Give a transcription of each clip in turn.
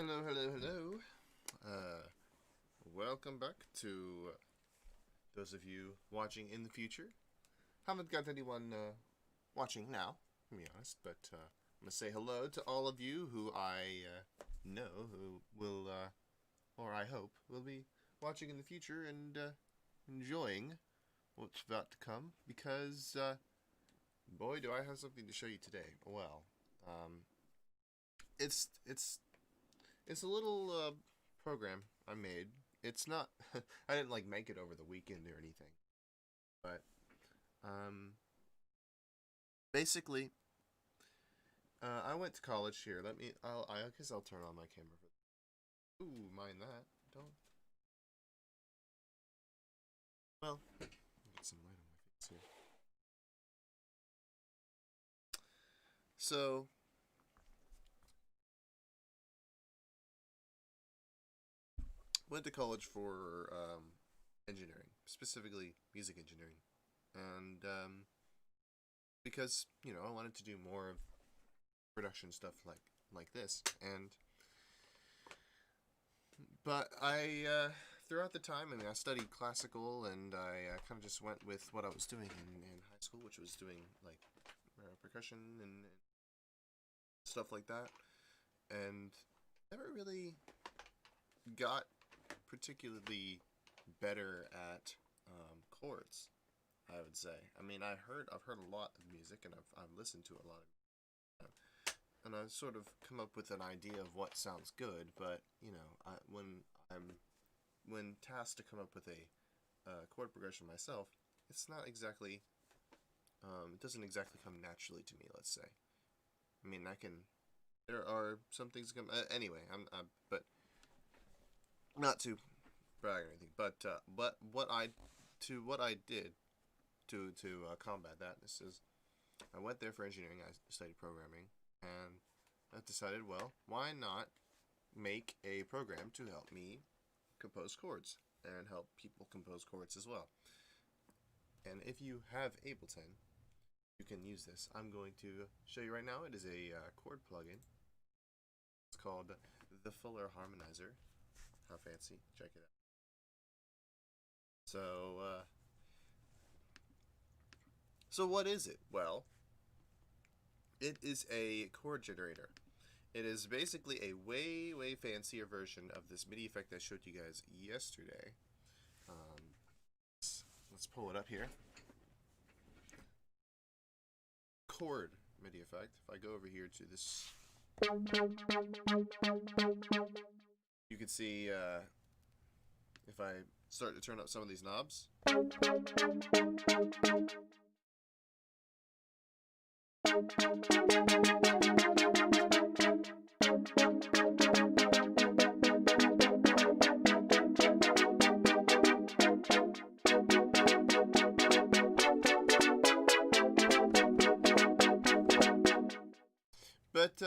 Hello, hello, hello. Welcome back to those of you watching in the future. Haven't got anyone watching now, to be honest, but I'm going to say hello to all of you who I know who will, or I hope, will be watching in the future and enjoying what's about to come, because boy, do I have something to show you today. Well, it's a little program I made. It's not I didn't like make it over the weekend or anything, but basically I went to college here. I guess I'll turn on my camera for. Ooh, mind that. Don't. Well, get some light on my face here. So went to college for engineering, specifically music engineering, and because I wanted to do more of production stuff like this, but I throughout the time, I studied classical, and I kind of just went with what I was doing in high school, which was doing like percussion and stuff like that, and never really got particularly better at chords, I would say. I mean, I've heard a lot of music, and I've listened to a lot of, and I've sort of come up with an idea of what sounds good. But when tasked to come up with a chord progression myself, it's not exactly it doesn't exactly come naturally to me. Let's say. I mean, there are some things come anyway. But not to brag or anything, but what I did to combat that is I went there for engineering. I studied programming, and I decided, well, why not make a program to help me compose chords and help people compose chords as well. And if you have Ableton, you can use this. I'm going to show you right now. It is a chord plugin. It's called the Fuller Harmonizer. How fancy. Check it out. So what is it? Well, it is a chord generator. It is basically a way fancier version of this MIDI effect I showed you guys yesterday. Let's pull it up here. Chord MIDI effect. If I go over here to this, you can see if I start to turn up some of these knobs. But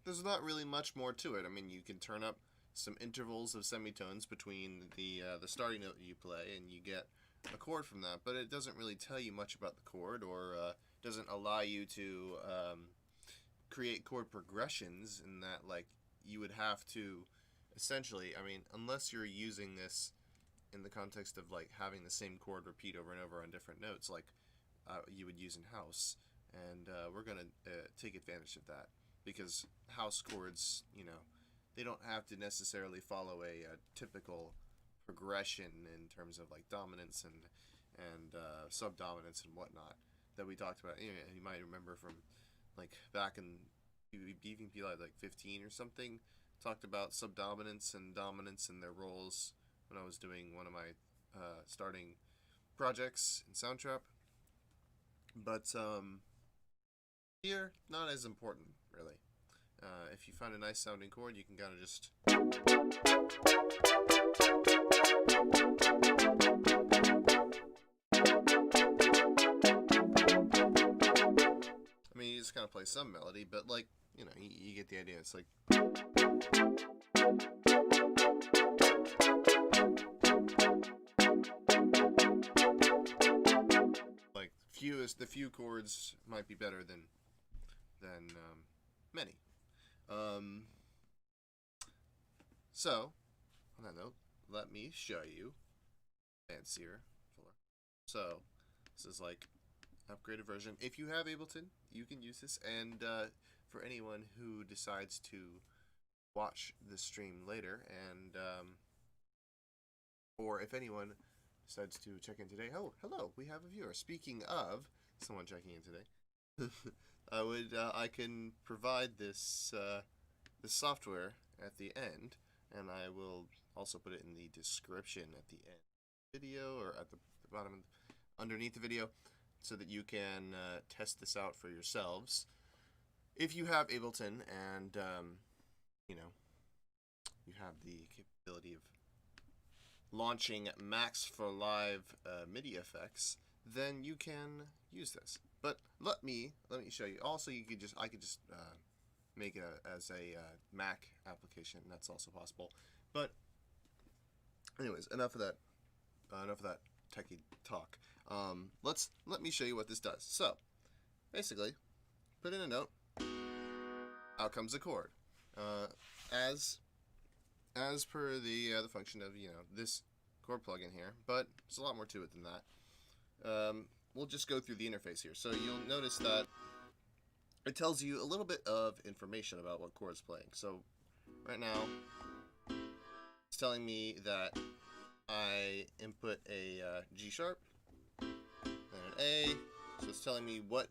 there's not really much more to it. I mean, you can turn up some intervals of semitones between the starting note you play, and you get a chord from that. But it doesn't really tell you much about the chord, or doesn't allow you to create chord progressions. In that, like, you would have to essentially, I mean, unless you're using this in the context of like having the same chord repeat over and over on different notes, like you would use in house. And we're going to take advantage of that, because house chords, they don't have to necessarily follow a typical progression in terms of like dominance and subdominance and whatnot that we talked about. You might remember from like back in BVMP like 15 or something, talked about subdominance and dominance and their roles when I was doing one of my starting projects in Soundtrap. But here, not as important, really. If you find a nice sounding chord, you can kind of just I mean, you just kind of play some melody, but like, you get the idea. It's like the few chords might be better than many. Um, so, on that note, let me show you fancier. So, this is like upgraded version. If you have Ableton, you can use this. And for anyone who decides to watch the stream later, and or if anyone decides to check in today, oh, hello, we have a viewer. Speaking of someone checking in today, I can provide this this software at the end, and I will also put it in the description at the end of the video, or at the bottom underneath the video, so that you can test this out for yourselves. If you have Ableton and you know, you have the capability of launching Max for Live MIDI effects, then you can use this. But let me show you. Also, I could just make it as a Mac application. That's also possible. But anyways, enough of that techie talk. Let me show you what this does. So basically, put in a note. Out comes a chord. As per the function of this chord plugin here, but there's a lot more to it than that. We'll just go through the interface here. So you'll notice that it tells you a little bit of information about what chord's playing. So right now, it's telling me that I input a G sharp and an A. So it's telling me what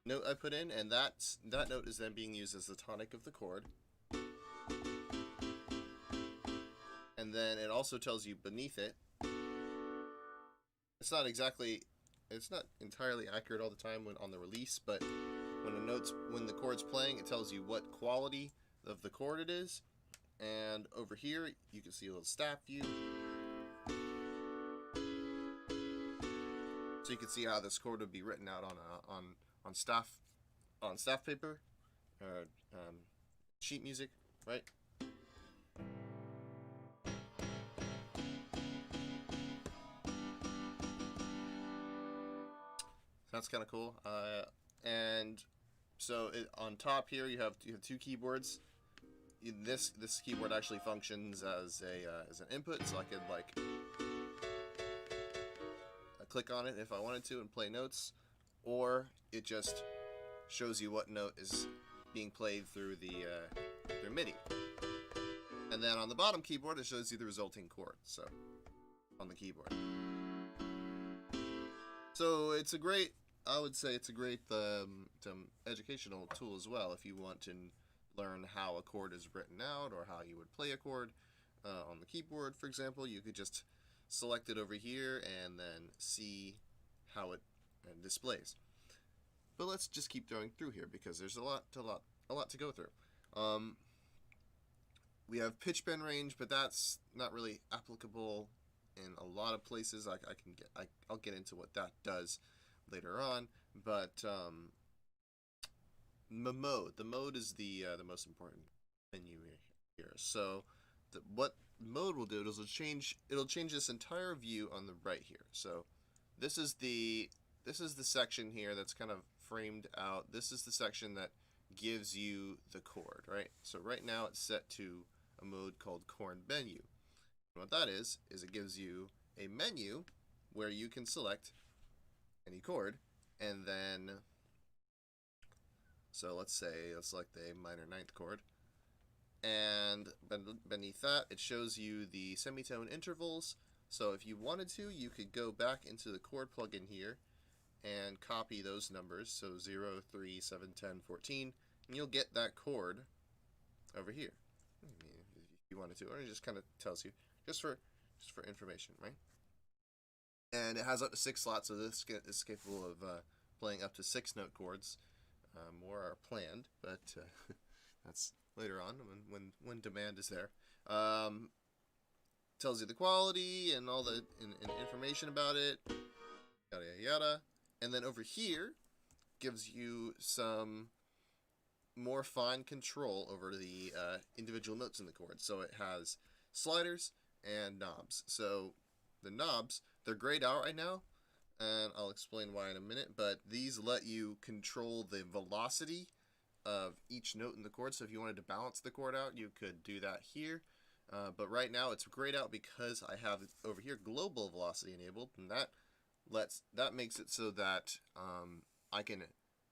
note I put in, and that note is then being used as the tonic of the chord. And then it also tells you beneath it. It's not entirely accurate all the time on the release, but when the chord's playing, it tells you what quality of the chord it is. And over here, you can see a little staff view. So you can see how this chord would be written out on staff paper, or sheet music, right? That's kind of cool. And so on top here, you have two keyboards. This keyboard actually functions as an input, so I could click on it if I wanted to and play notes, or it just shows you what note is being played through their MIDI. And then on the bottom keyboard, it shows you the resulting chord. So on the keyboard. So I would say it's a great educational tool as well if you want to learn how a chord is written out, or how you would play a chord on the keyboard, for example. You could just select it over here and then see how it displays. But let's just keep going through here, because there's a lot to go through. We have pitch bend range, but that's not really applicable in a lot of places. I'll get into what that does later on. But the mode is the most important menu here. So what mode will do is it'll change this entire view on the right here. So this is the section here that's kind of framed out. This is the section that gives you the chord, right? So right now it's set to a mode called chord menu. And what that is it gives you a menu where you can select any chord, and then, so let's select a minor ninth chord, and beneath that it shows you the semitone intervals. So if you wanted to, you could go back into the chord plugin here and copy those numbers, so 0, 3, 7, 10, 14, and you'll get that chord over here if you wanted to, or it just kind of tells you just for information, right? And it has up to 6 slots, so this is capable of playing up to 6 note chords. More are planned, but that's later on when demand is there. Tells you the quality and all the information about it, yada yada yada. And then over here gives you some more fine control over the individual notes in the chord. So it has sliders and knobs. So the knobs, they're grayed out right now, and I'll explain why in a minute, but these let you control the velocity of each note in the chord. So if you wanted to balance the chord out, you could do that here. But right now it's grayed out because I have over here global velocity enabled, and that makes it so that I can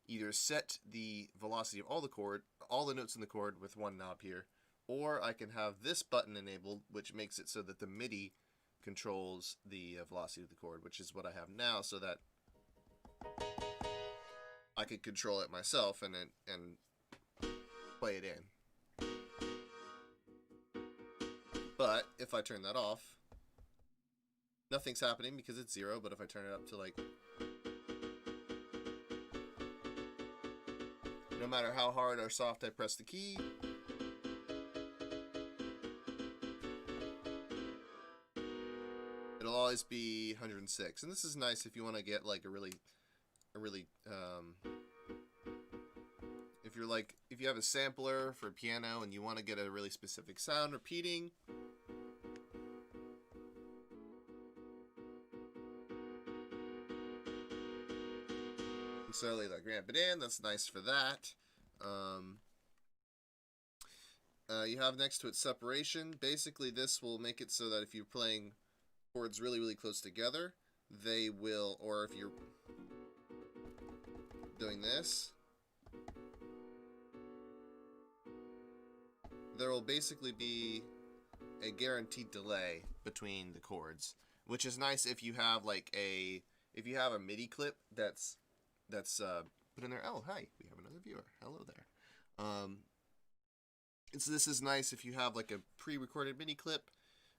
either set the velocity of all the notes in the chord with one knob here, or I can have this button enabled, which makes it so that the MIDI controls the velocity of the chord, which is what I have now, so that I could control it myself and play it in. But if I turn that off, nothing's happening because it's 0, but if I turn it up to like, no matter how hard or soft I press the key, it'll always be 106. And this is nice if you want to get like a really if you have a sampler for piano and you want to get a really specific sound repeating. And slowly like ramp it in, that's nice for that. You have next to it separation. Basically this will make it so that if you're playing chords really, really close together, they will, or if you're doing this, there will basically be a guaranteed delay between the chords, which is nice if you have like a MIDI clip that's put in there. Oh, hi, we have another viewer. Hello there. This is nice if you have like a pre-recorded MIDI clip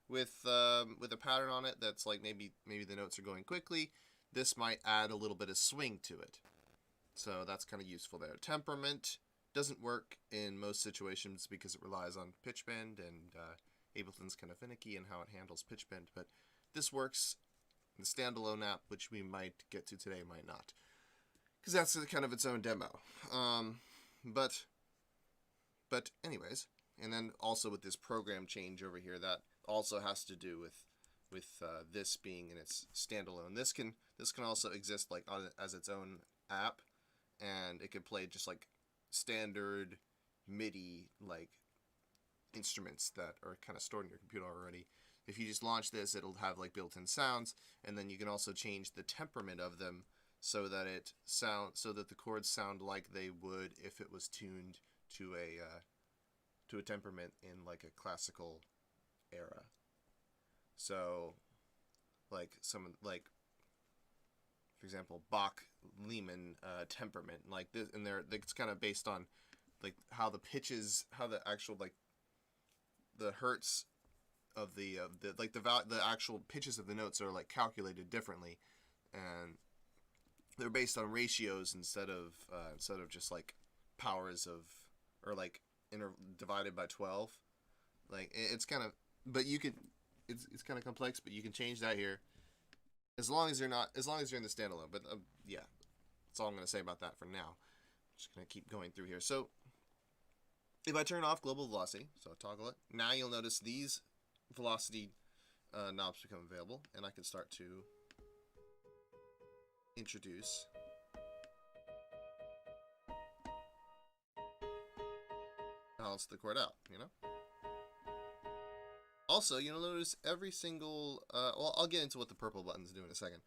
with a pattern on it that's like maybe the notes are going quickly. This might add a little bit of swing to it, so that's kind of useful there. Temperament doesn't work in most situations because it relies on pitch bend, and Ableton's kind of finicky in how it handles pitch bend, but this works. The standalone app, which we might get to today, might not, because that's kind of its own demo. But anyways, and then also with this program change over here, that also has to do with this being in its standalone. This can also exist like as its own app, and it can play just like standard MIDI like instruments that are kind of stored in your computer already. If you just launch this, it'll have like built-in sounds, and then you can also change the temperament of them so that the chords sound like they would if it was tuned to a temperament in like a classical era. So like for example, Bach Lehman temperament like this, and it's kind of based on like how the pitches, how the actual like the hertz of the actual pitches of the notes are like calculated differently, and they're based on ratios instead of just like powers of, or like divided by 12. Like it's kind of, but you could, it's kind of complex, but you can change that here as long as you're in the standalone. But yeah, that's all I'm going to say about that for now. Just going to keep going through here. So if I turn off global velocity, so I toggle it, now you'll notice these velocity knobs become available, and I can start to introduce balance the chord out, you know? Also, you'll notice every single, well, I'll get into what the purple buttons do in a second.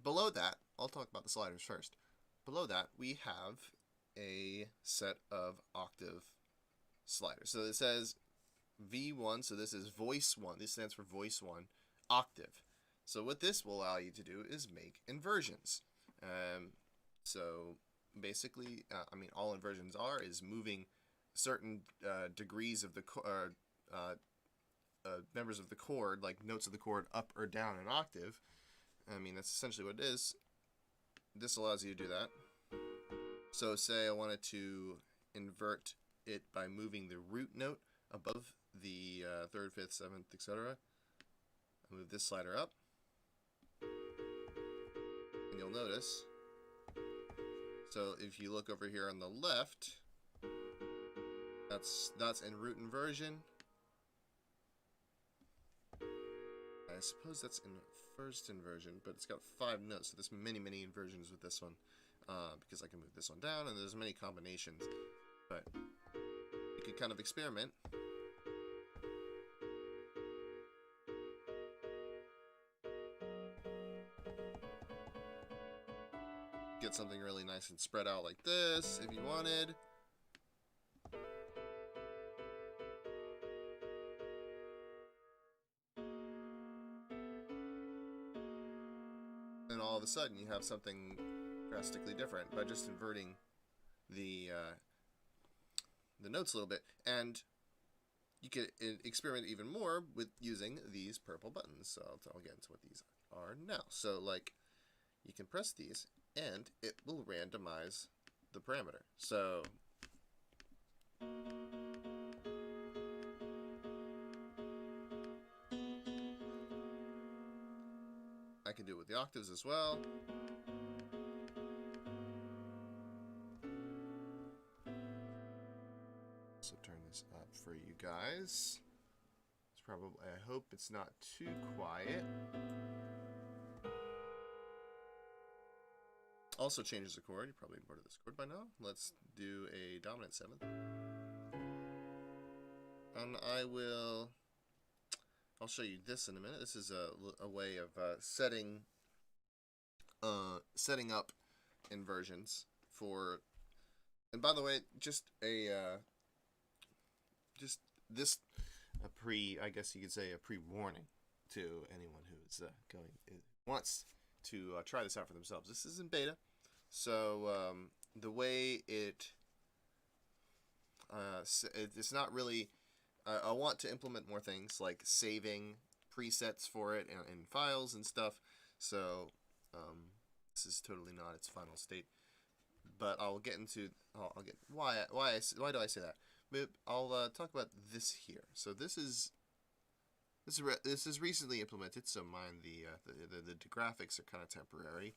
Below that, I'll talk about the sliders first. Below that, we have a set of octave sliders. So it says V1, so this is voice 1. This stands for voice 1, octave. So what this will allow you to do is make inversions. So basically, I mean, all inversions is moving certain degrees of the members of the chord, like notes of the chord, up or down an octave. I mean, that's essentially what it is. This allows you to do that. So say I wanted to invert it by moving the root note above the 3rd, 5th, 7th, etc. I move this slider up, and you'll notice, so if you look over here on the left, that's in root inversion. I suppose that's in first inversion, but it's got 5 notes, so there's many inversions with this one. because I can move this one down, and there's many combinations. But you can kind of experiment. Get something really nice and spread out like this if you wanted. And all of a sudden you have something drastically different by just inverting the notes a little bit. And you can experiment even more with using these purple buttons. So I'll get into what these are now. So like, you can press these and it will randomize the parameter. So I can do it with the octaves as well. So turn this up for you guys. It's probably, I hope it's not too quiet. Also changes the chord. You probably imported this chord by now. Let's do a dominant 7th. And I'll show you this in a minute. This is a way of setting up inversions for. And by the way, just I guess you could say a pre-warning to anyone who's wants to try this out for themselves. This is in beta, so the way it's not really. I want to implement more things like saving presets for it in files and stuff. So this is totally not its final state. But I'll get into why do I say that? But I'll talk about this here. So this is recently implemented. So mind the graphics are kind of temporary,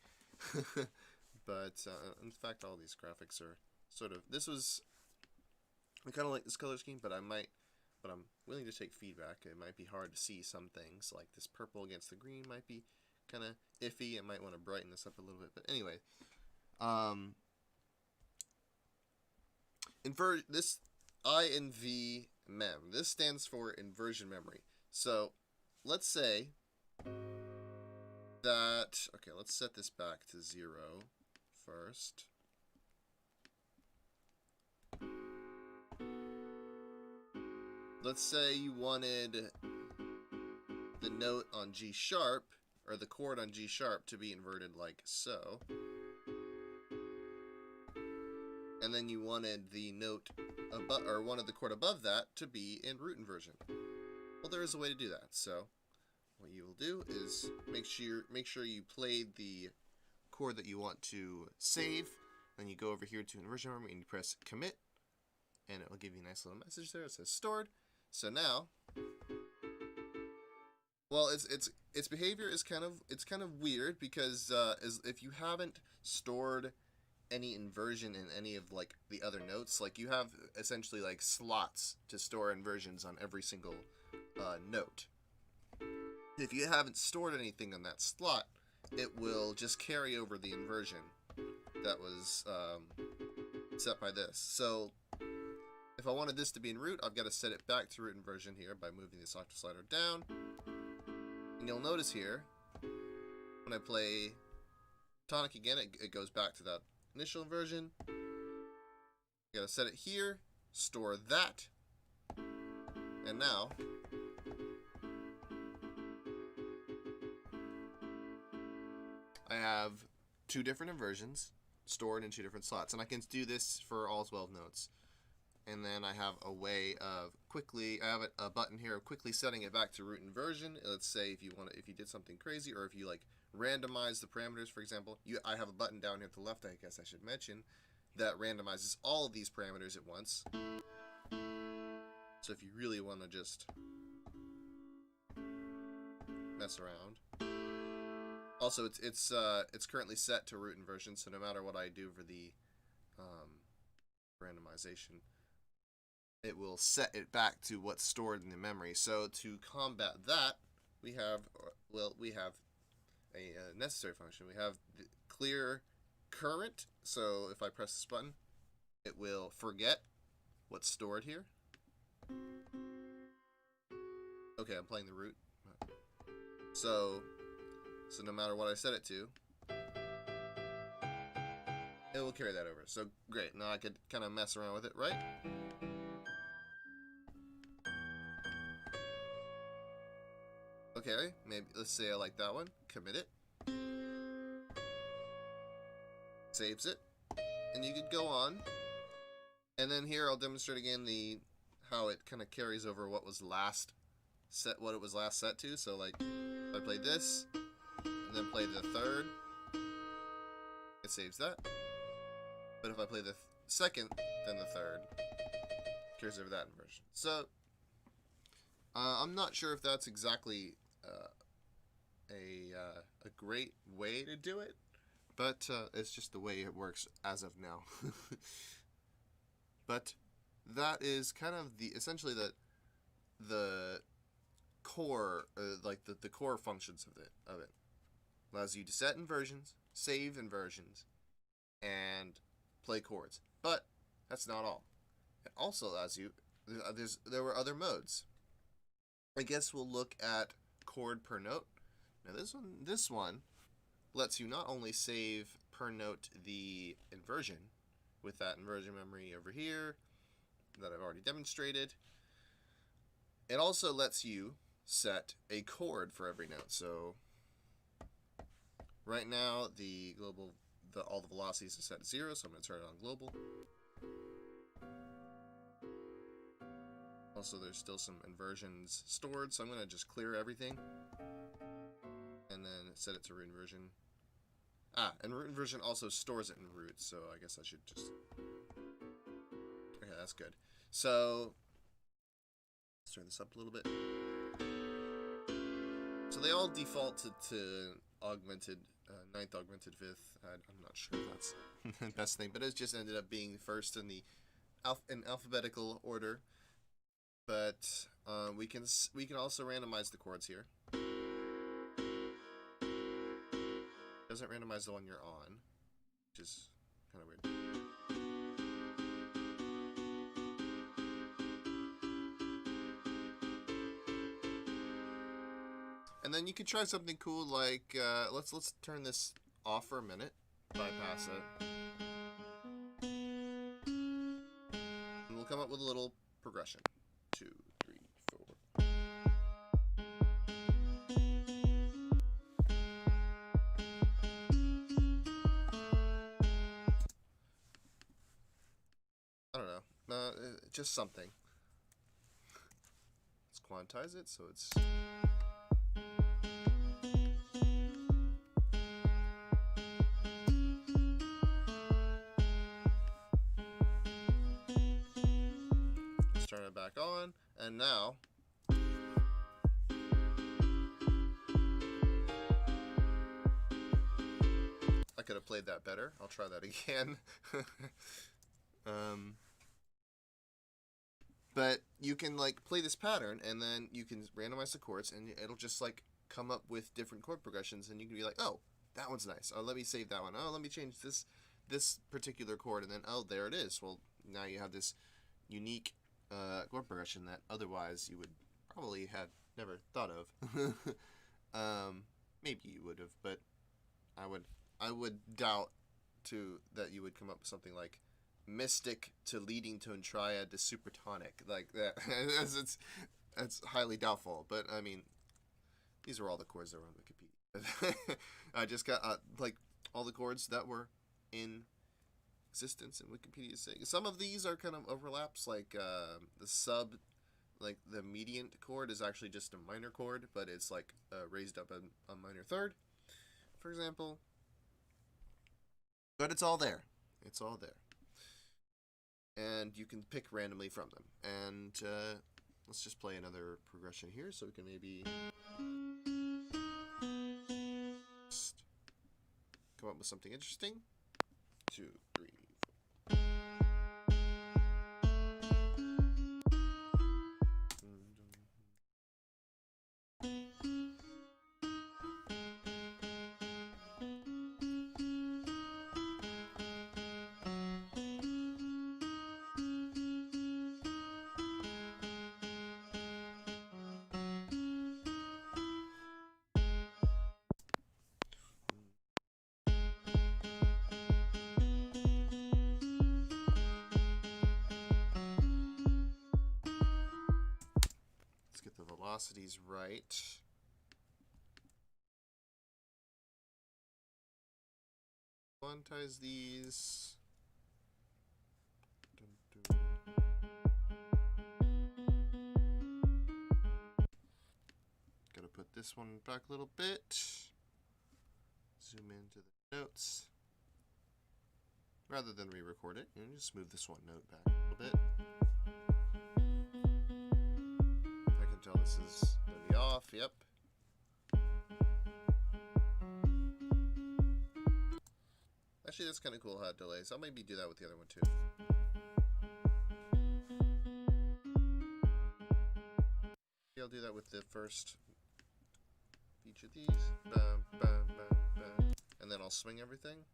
but in fact all these graphics are sort of. I kind of like this color scheme, but I'm willing to take feedback. It might be hard to see some things, like this purple against the green might be kind of iffy. I might want to brighten this up a little bit. But anyway, this INV-mem. This stands for inversion memory. So let's say that, okay, let's set this back to 0 first. Let's say you wanted the note on G sharp, or the chord on G sharp, to be inverted like so. And then you wanted the note above, or wanted the chord above that to be in root inversion. Well, there is a way to do that. So what you will do is make sure you played the chord that you want to save. Then you go over here to inversion memory and you press commit, and it will give you a nice little message there. It says stored. So now, well, its behavior is kind of weird because if you haven't stored any inversion in any of like the other notes, like you have essentially like slots to store inversions on every single note. If you haven't stored anything on that slot, it will just carry over the inversion that was set by this. So if I wanted this to be in root, I've got to set it back to root inversion here by moving this octave slider down. And you'll notice here, when I play tonic again, it goes back to that initial inversion. You gotta set it here, store that, and now I have 2 different inversions stored in 2 different slots, and I can do this for all 12 notes. And then I have a way of I have a button here of quickly setting it back to root inversion. Let's say if you did something crazy, or if you like randomize the parameters, for example, I have a button down here to the left, I guess I should mention, that randomizes all of these parameters at once. So if you really want to just mess around. Also, it's currently set to root inversion, so no matter what I do for the randomization, it will set it back to what's stored in the memory. So to combat that, we have a necessary function. We have the clear current So if I press this button, it will forget what's stored here. Okay, I'm playing the root. So no matter what I set it to, it will carry that over. So great, now I could kind of mess around with it, right? Okay, maybe let's say I like that one. Commit it. Saves it. And you could go on. And then here I'll demonstrate again how it kind of carries over what was last set, what it was last set to. So like if I play this and then play the third, it saves that. But if I play the second, then the third, it carries over that inversion. So I'm not sure if that's exactly a great way to do it, but it's just the way it works as of now. But that is kind of essentially the core, like the core functions of it. Allows you to set inversions, save inversions, and play chords. But that's not all. It also allows you. There were other modes. I guess we'll look at chord per note. Now this one lets you not only save per note the inversion with that inversion memory over here that I've already demonstrated. It also lets you set a chord for every note. So right now all the velocities are set to 0, so I'm going to turn it on global. Also, there's still some inversions stored, so I'm going to just clear everything and then set it to root inversion. And root inversion also stores it in root, so I guess I should just... Okay, that's good. So let's turn this up a little bit. So they all default to augmented, 9th augmented 5th. I'm not sure if that's the best thing, but it just ended up being first in the in alphabetical order. But we can also randomize the chords here. Doesn't randomize the one you're on, which is kind of weird. And then you could try something cool like let's turn this off for a minute, bypass it, and we'll come up with a little progression. 2, 3, 4. I don't know, just something. Let's quantize it so it's... Let's turn it back on, and now I could have played that better. I'll try that again. But you can like play this pattern, and then you can randomize the chords, and it'll just like come up with different chord progressions, and you can be like, oh, that one's nice. Oh, let me save that one. Oh, let me change this particular chord, and then oh, there it is. Well, now you have this unique chord progression that otherwise you would probably have never thought of. Maybe you would have, but I would doubt that you would come up with something like mystic to leading tone triad to supertonic like that. That's highly doubtful. But I mean, these are all the chords that were on Wikipedia. I just got like all the chords that were in existence in Wikipedia's sake. Some of these are kind of overlaps, like like the median chord is actually just a minor chord, but it's like raised up a minor third, for example. But it's all there. It's all there. And you can pick randomly from them. And let's just play another progression here so we can maybe just come up with something interesting. 2, 3, 4. velocity's right. Quantize these. Gotta put this one back a little bit. Zoom into the notes. Rather than re-record it, just move this one note back a little bit. I can tell this is gonna be off, yep. Actually, that's kind of cool how it delays. I'll maybe do that with the other one too. Maybe I'll do that with the first each of these. Bam, bam, bam, bam. And then I'll swing everything.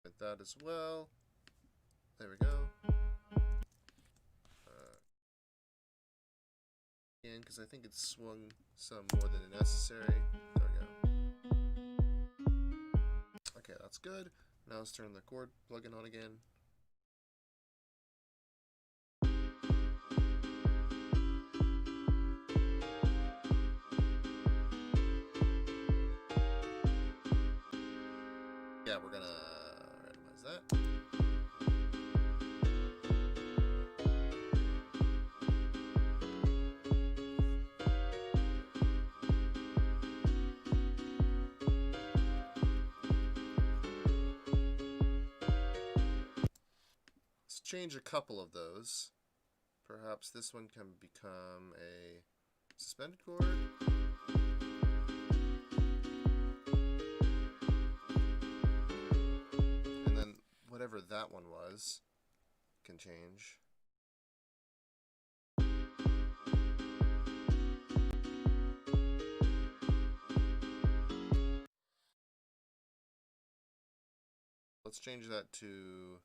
With that as well. There we go. Again, because I think it's swung some more than necessary. There we go. Okay, that's good. Now let's turn the chord plugin on again. Yeah, we're gonna randomize that. Change a couple of those. Perhaps this one can become a suspended chord. And then whatever that one was can change. Let's change that to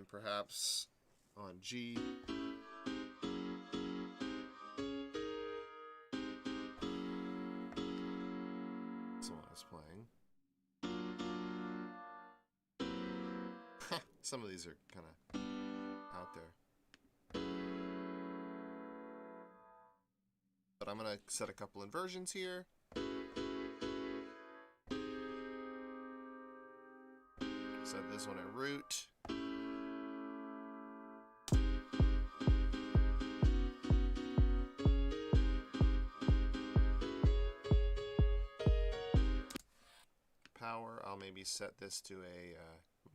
perhaps on G. That's what I was playing. Some of these are kind of out there. But I'm going to set a couple inversions here. Set this one at root. Power, I'll maybe set this to a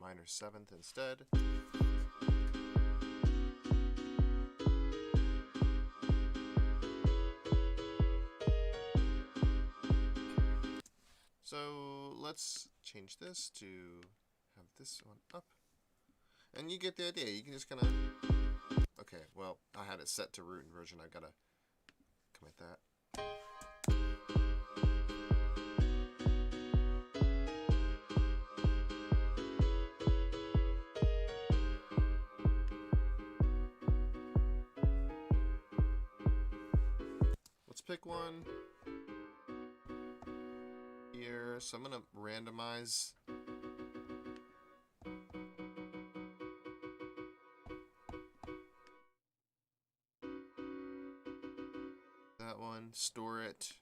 minor 7th instead. So let's change this to have this one up. And you get the idea. You can just kind of... Okay, well, I had it set to root inversion. I've got to commit that. Pick one here, so I'm going to randomize that one, store it,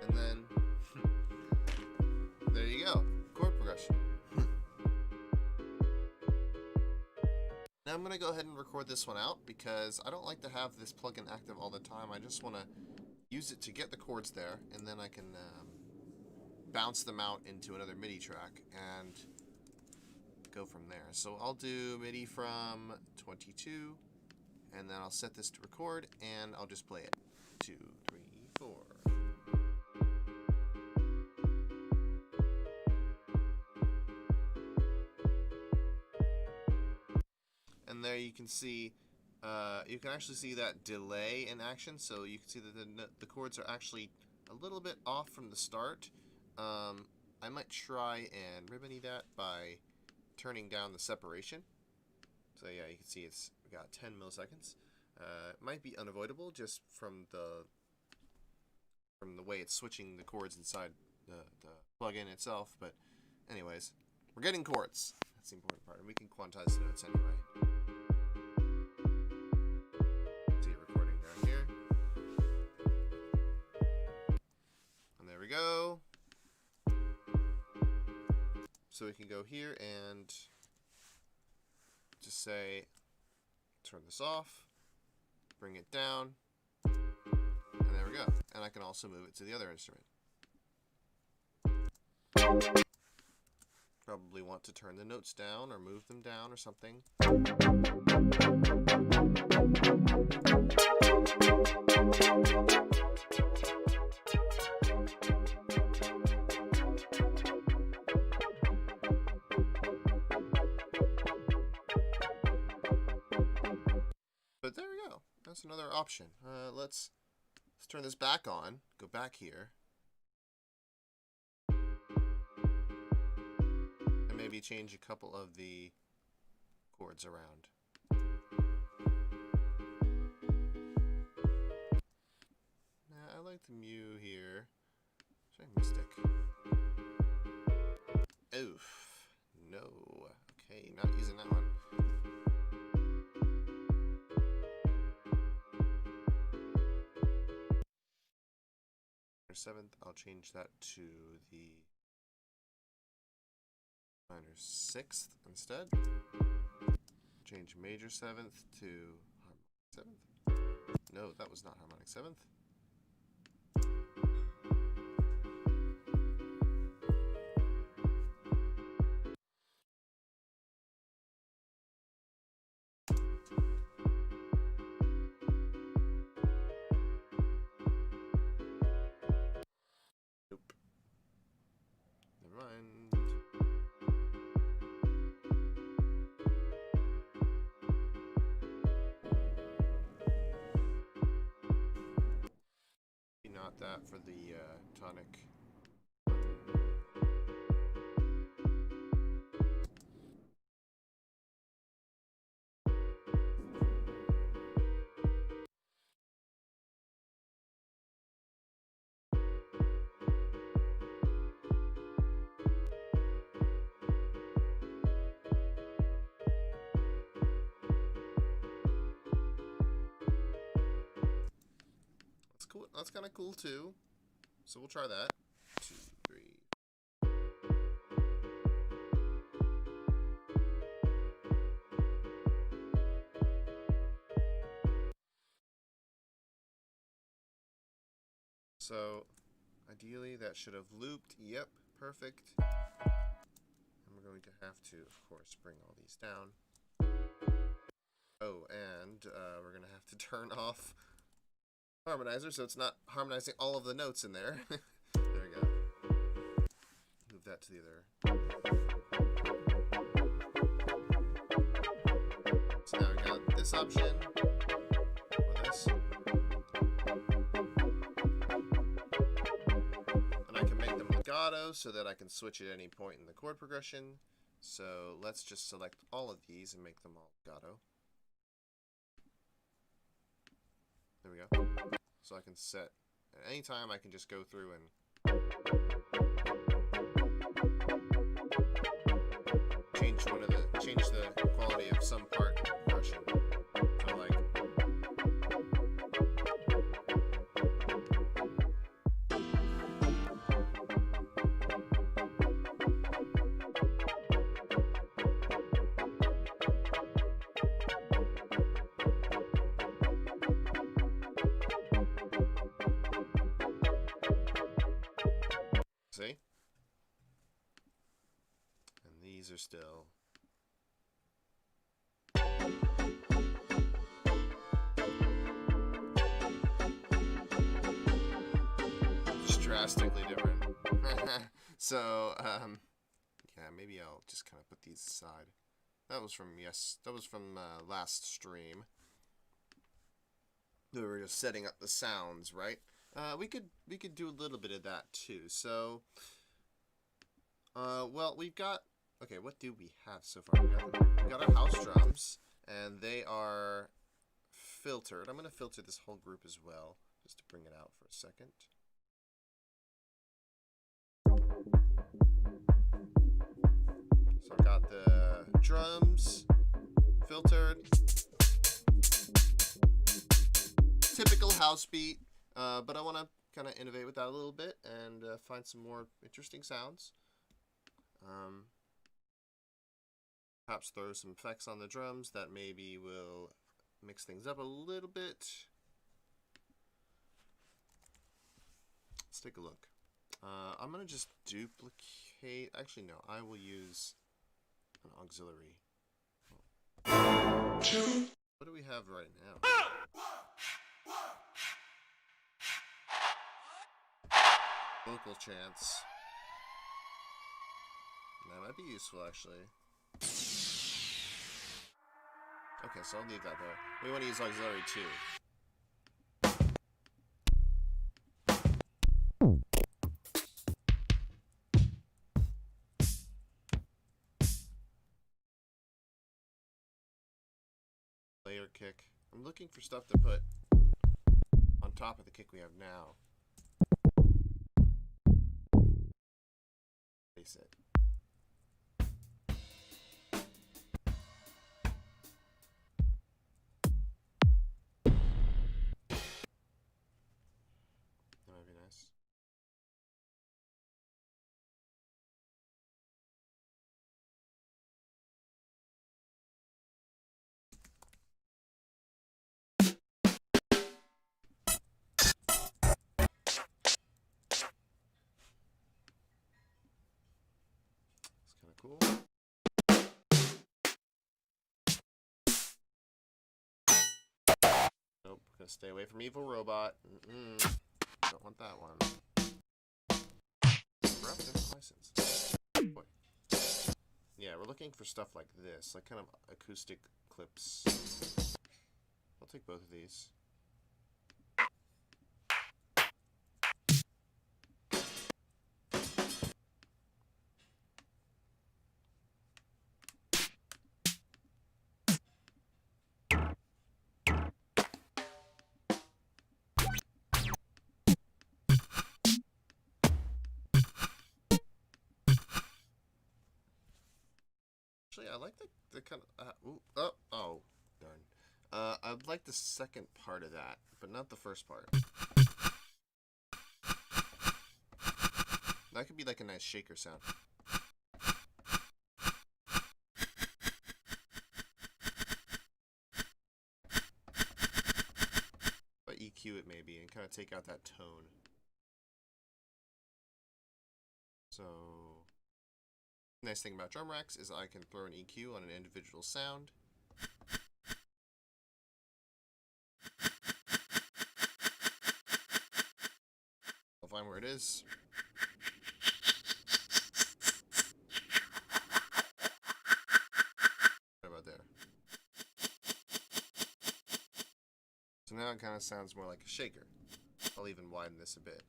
and then there you go, chord progression. Now I'm going to go ahead and record this one out because I don't like to have this plugin active all the time. I just want to use it to get the chords there, and then I can bounce them out into another MIDI track and go from there. So I'll do MIDI from 22, and then I'll set this to record, and I'll just play it. 2, 3, 4. And there you can see you can actually see that delay in action, so you can see that the chords are actually a little bit off from the start. I might try and remedy that by turning down the separation. So yeah, you can see it's got 10 milliseconds. It might be unavoidable just from the way it's switching the chords inside the plugin itself, but anyways, we're getting chords. That's the important part, and we can quantize the notes anyway. See it recording down here. And there we go. So we can go here and just say, turn this off, bring it down, and there we go. And I can also move it to the other instrument. Probably want to turn the notes down or move them down or something. But there we go. That's another option. Let's turn this back on. Go back here. And maybe change a couple of the chords around. Nah, I like the mu here. Try mystic. Oof. No. Okay, not using that one. 7th, I'll change that to the minor 6th instead. Change major 7th to harmonic 7th. No, that was not harmonic 7th. Not that for the tonic. Cool. That's kind of cool too. So we'll try that. 2, 3. So ideally that should have looped. Yep, perfect. And we're going to have to, of course, bring all these down. Oh, and we're going to have to turn off harmonizer, so it's not harmonizing all of the notes in there. There we go. Move that to the other. So now we got this option, or this. And I can make them legato so that I can switch at any point in the chord progression. So let's just select all of these and make them all legato. There we go. So I can set at any time. I can just go through and change the quality of some part of the progression. So like see? And these are still just drastically different. So, yeah, maybe I'll just kind of put these aside. That was from last stream. we were just setting up the sounds, right? We could do a little bit of that too. So, well, we've got, okay, what do we have so far? We got our house drums, and they are filtered. I'm going to filter this whole group as well, just to bring it out for a second. So I've got the drums filtered. Typical house beat, but I want to kind of innovate with that a little bit and find some more interesting sounds. Perhaps throw some effects on the drums that maybe will mix things up a little bit. Let's take a look. I'm going to just duplicate. Actually, no, I will use an auxiliary. What do we have right now? Vocal chants. That might be useful, actually. Okay, so I'll leave that there. We want to use auxiliary too. Layer kick. I'm looking for stuff to put on top of the kick we have now. Face it. That might be nice. Cool. Nope, gonna stay away from Evil Robot. Don't want that one. Different license. Boy. Yeah, we're looking for stuff like this, like kind of acoustic clips. I'll take both of these. Actually, I like the kind of oh darn. I like the second part of that, but not the first part. That could be like a nice shaker sound. But EQ it maybe and kind of take out that tone. So, nice thing about drum racks is I can throw an EQ on an individual sound. I'll find where it is. Right about there. So now it kind of sounds more like a shaker. I'll even widen this a bit.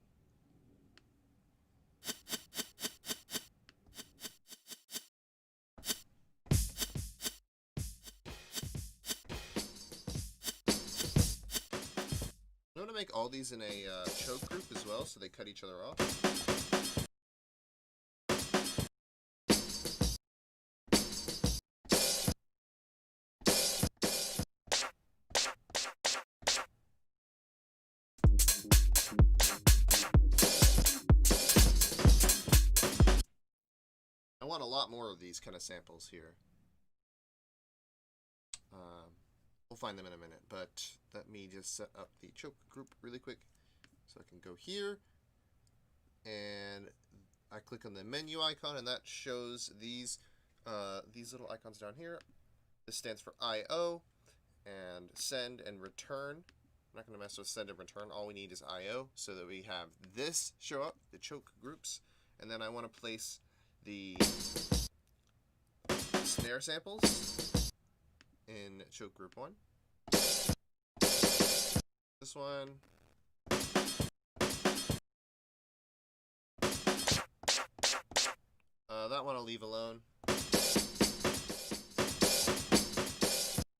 I'm going to make all these in a choke group as well, so they cut each other off. I want a lot more of these kind of samples here. We'll find them in a minute, but let me just set up the choke group really quick. So I can go here, and I click on the menu icon, and that shows these little icons down here. This stands for I/O, and send and return. I'm not going to mess with send and return. All we need is I/O, so that we have this show up, the choke groups, and then I want to place the snare samples in choke group 1. This one. That one I'll leave alone. Then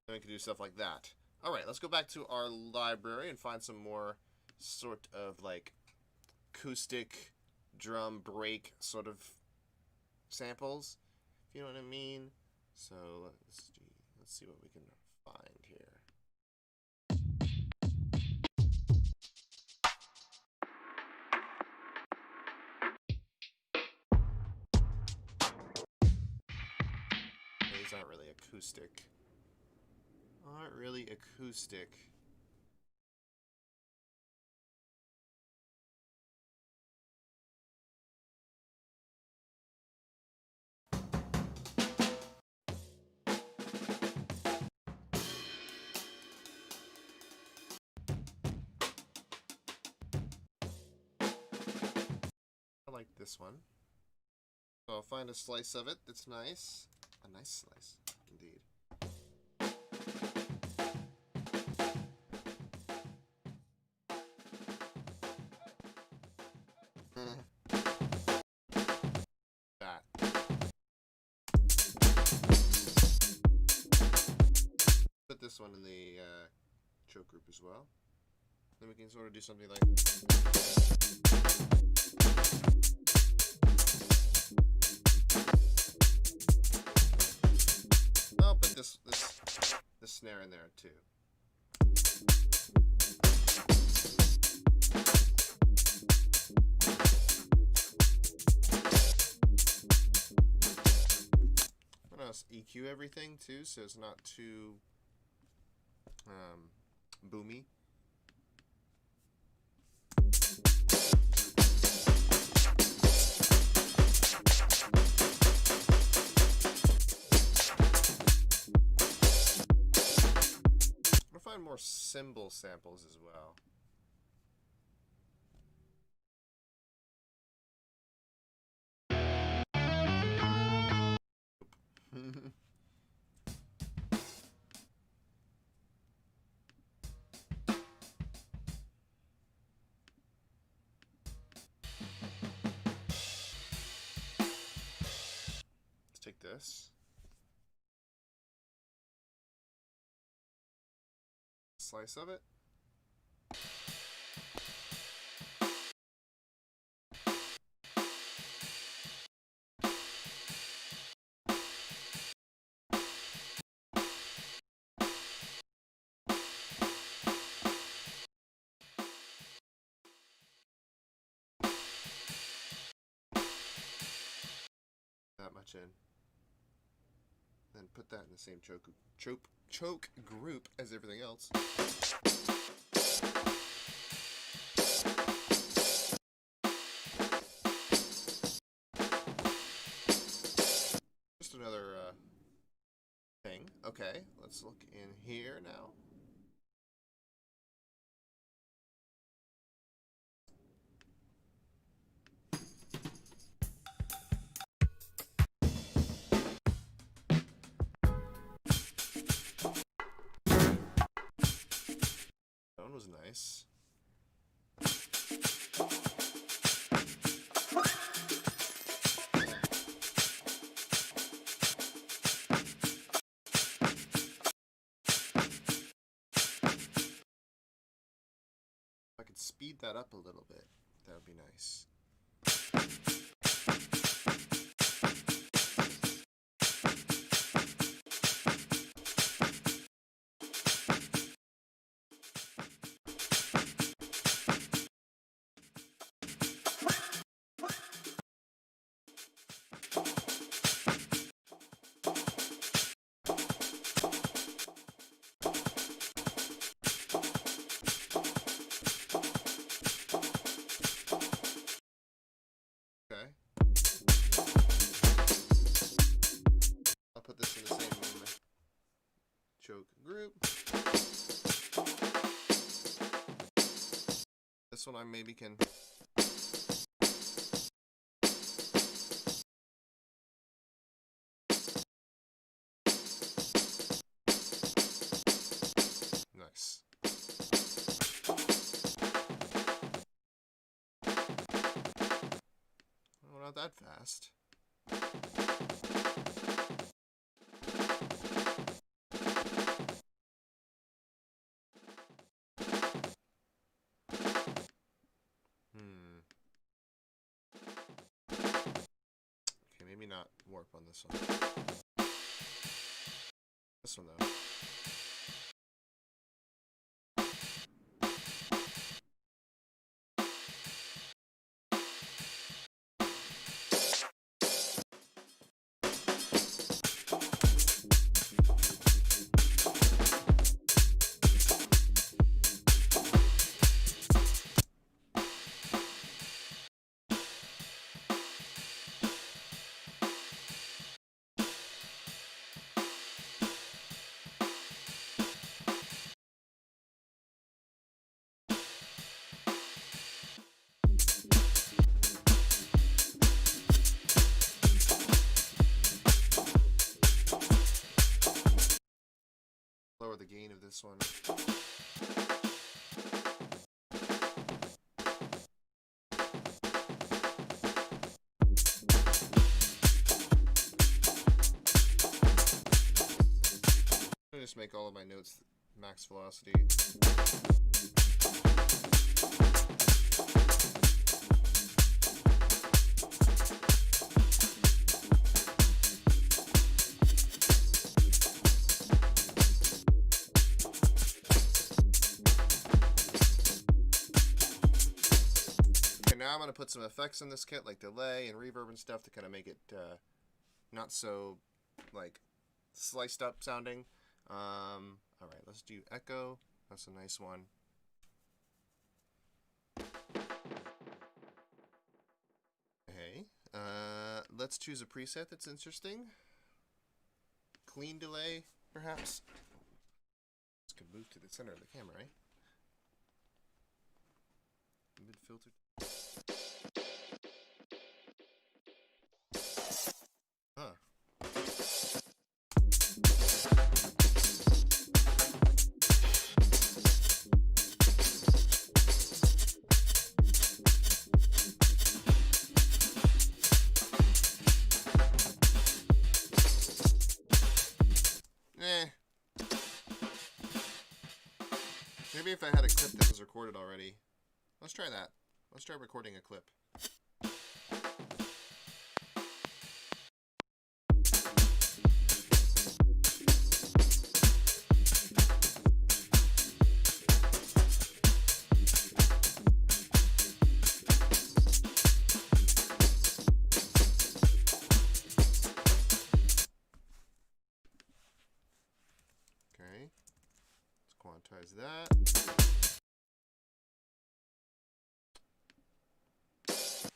we can do stuff like that. Alright, let's go back to our library and find some more sort of like acoustic drum break sort of samples, if you know what I mean. So let's see what we can find here. These aren't really acoustic. Aren't really acoustic. I like this one. So I'll find a slice of it that's nice. A nice slice, indeed. That. Put this one in the choke group as well. Then we can sort of do something like. I'll put this snare in there too. I'm gonna EQ everything too, so it's not too boomy. I'll find more cymbal samples as well. Let's take this. Slice of it. That much in. Then put that in the same choke group as everything else. Just another thing. Okay, let's look in here now. That one was nice. If I could speed that up a little bit, that would be nice. I'll put this in the same choke group. This one I maybe can. Nice. fast. Okay, maybe not warp on this one. This one, though. Lower the gain of this one. I just make all of my notes max velocity. Now I'm going to put some effects in this kit, like delay and reverb and stuff, to kind of make it not so like sliced up sounding. Alright, let's do echo. That's a nice one. Okay, let's choose a preset that's interesting. Clean delay, perhaps. This could move to the center of the camera, right? Mid filter. Huh. Maybe if I had a clip that was recorded already. Let's try that. Let's try recording a clip. Okay, let's quantize that.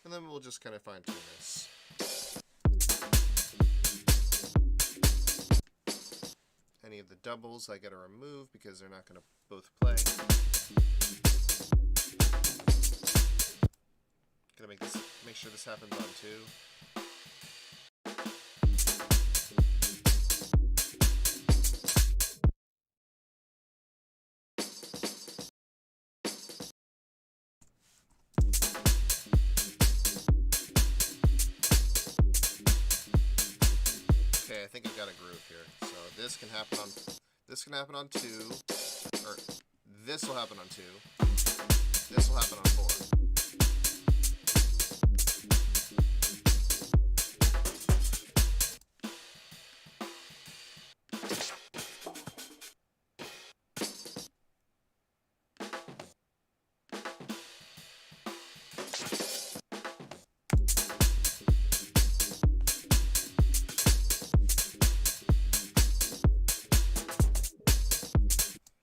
And then we'll just kind of fine tune this. Any of the doubles I gotta remove because they're not gonna both play. Gonna make sure this happens on 2. Okay, I think I got a groove here. So this can happen on 2, or this will happen on 2. This will happen on 4.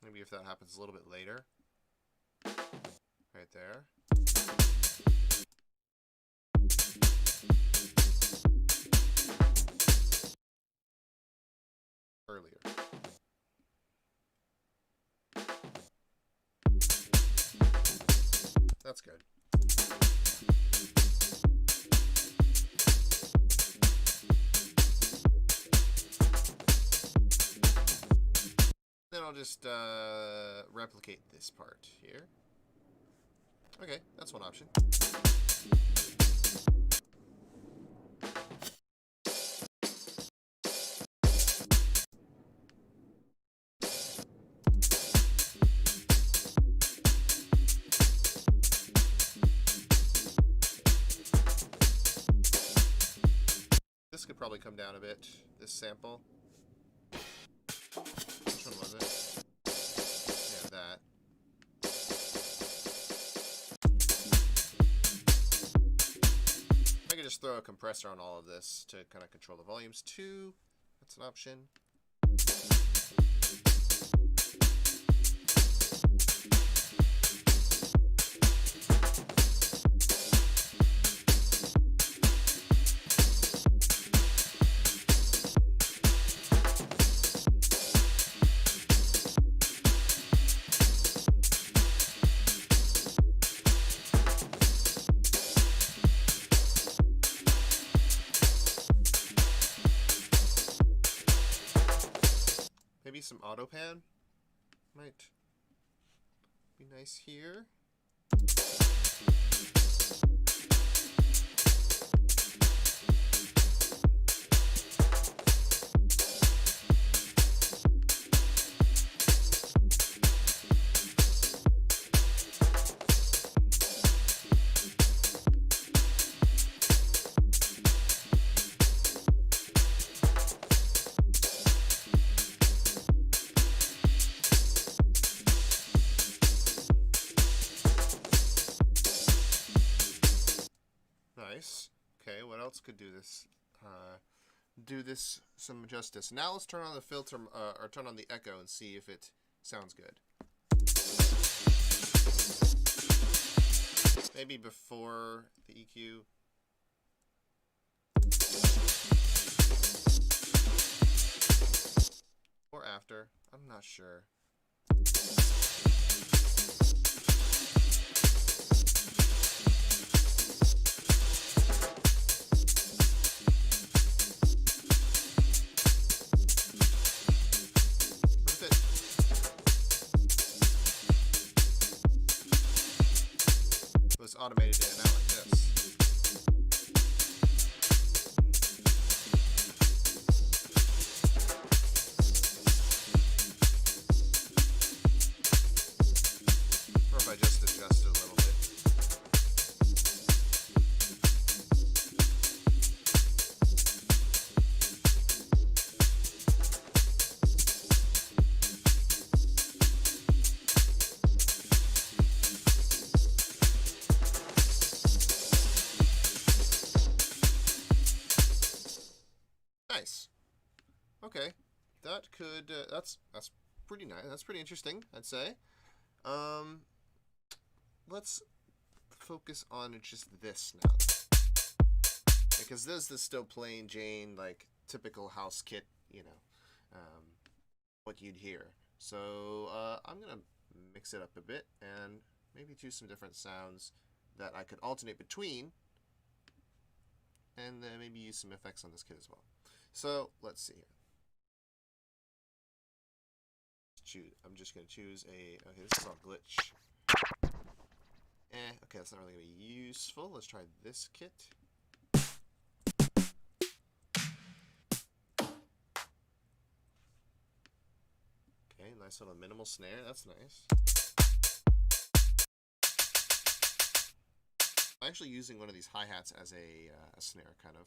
Maybe if that happens a little bit later. Right there. Earlier. That's good. Then I'll just replicate this part here. Okay, that's one option. probably come down a bit, this sample. Which one was it? Yeah, that. I could just throw a compressor on all of this to kind of control the volumes too. That's an option. Maybe some auto pan might be nice here. Nice. Okay, what else could do this? Do this some justice. Now let's turn on the filter, or turn on the echo and see if it sounds good. Maybe before the EQ. Or after. I'm not sure. Automated in and out like this. Or if I just adjust it a little bit. Nice. Okay, that could that's pretty nice. That's pretty interesting, I'd say. Let's focus on just this now, because this is still plain Jane, like typical house kit, you know, what you'd hear. So I'm gonna mix it up a bit and maybe choose some different sounds that I could alternate between, and maybe use some effects on this kit as well. So let's see here. I'm just going to choose a, okay, this is called glitch. Okay, that's not really going to be useful. Let's try this kit. Okay, nice little minimal snare. That's nice. I'm actually using one of these hi-hats as a snare, kind of.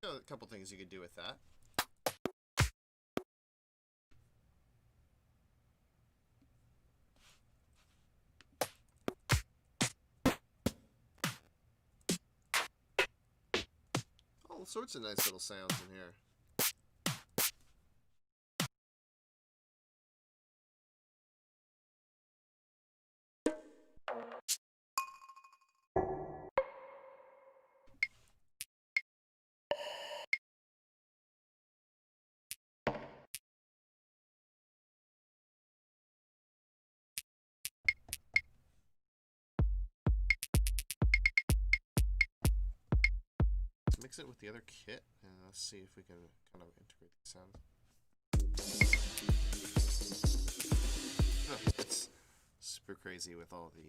A couple things you could do with that. All sorts of nice little sounds in here. mix it with the other kit, and let's see if we can kind of integrate the sounds. It's super crazy with all the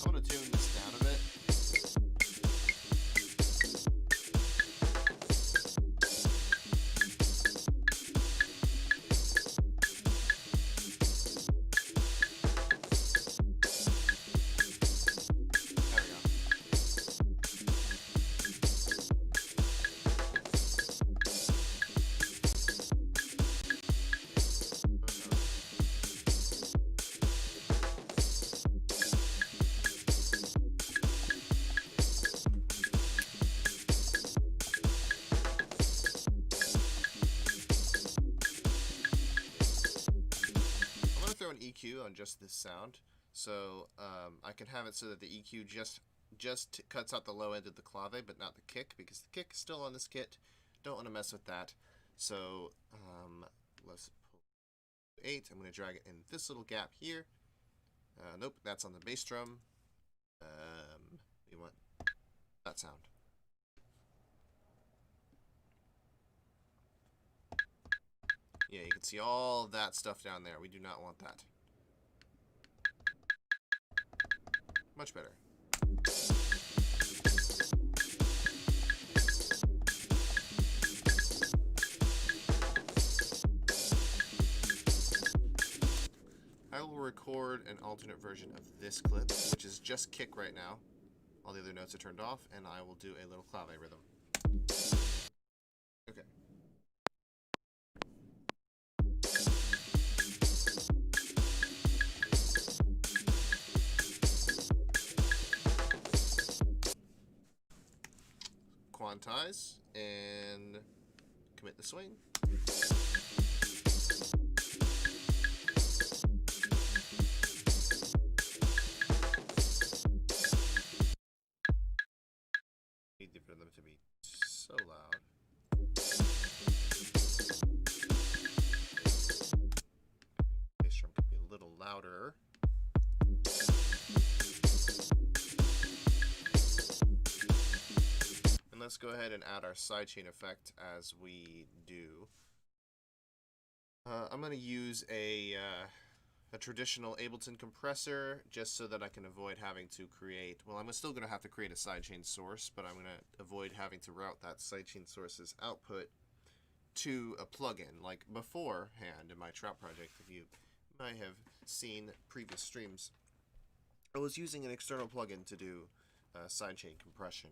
I'm going to tune this down a bit. Throw an EQ on just this sound, so I can have it so that the EQ just cuts out the low end of the clave, but not the kick, because the kick is still on this kit. Don't want to mess with that. So let's pull 8. I'm going to drag it in this little gap here. Nope, that's on the bass drum. We want that sound. Yeah, you can see all that stuff down there. We do not want that. Much better. I will record an alternate version of this clip, which is just kick right now. All the other notes are turned off, and I will do a little clave rhythm. Okay. Quantize and commit the swing. Need for them to be so loud. Bass drum could be a little louder. And let's go ahead and add our sidechain effect as we do. I'm going to use a traditional Ableton compressor just so that I can avoid having to create, well, I'm still going to have to create a sidechain source, but I'm going to avoid having to route that sidechain source's output to a plugin. Like beforehand in my trap project, if you might have seen previous streams, I was using an external plugin to do sidechain compression.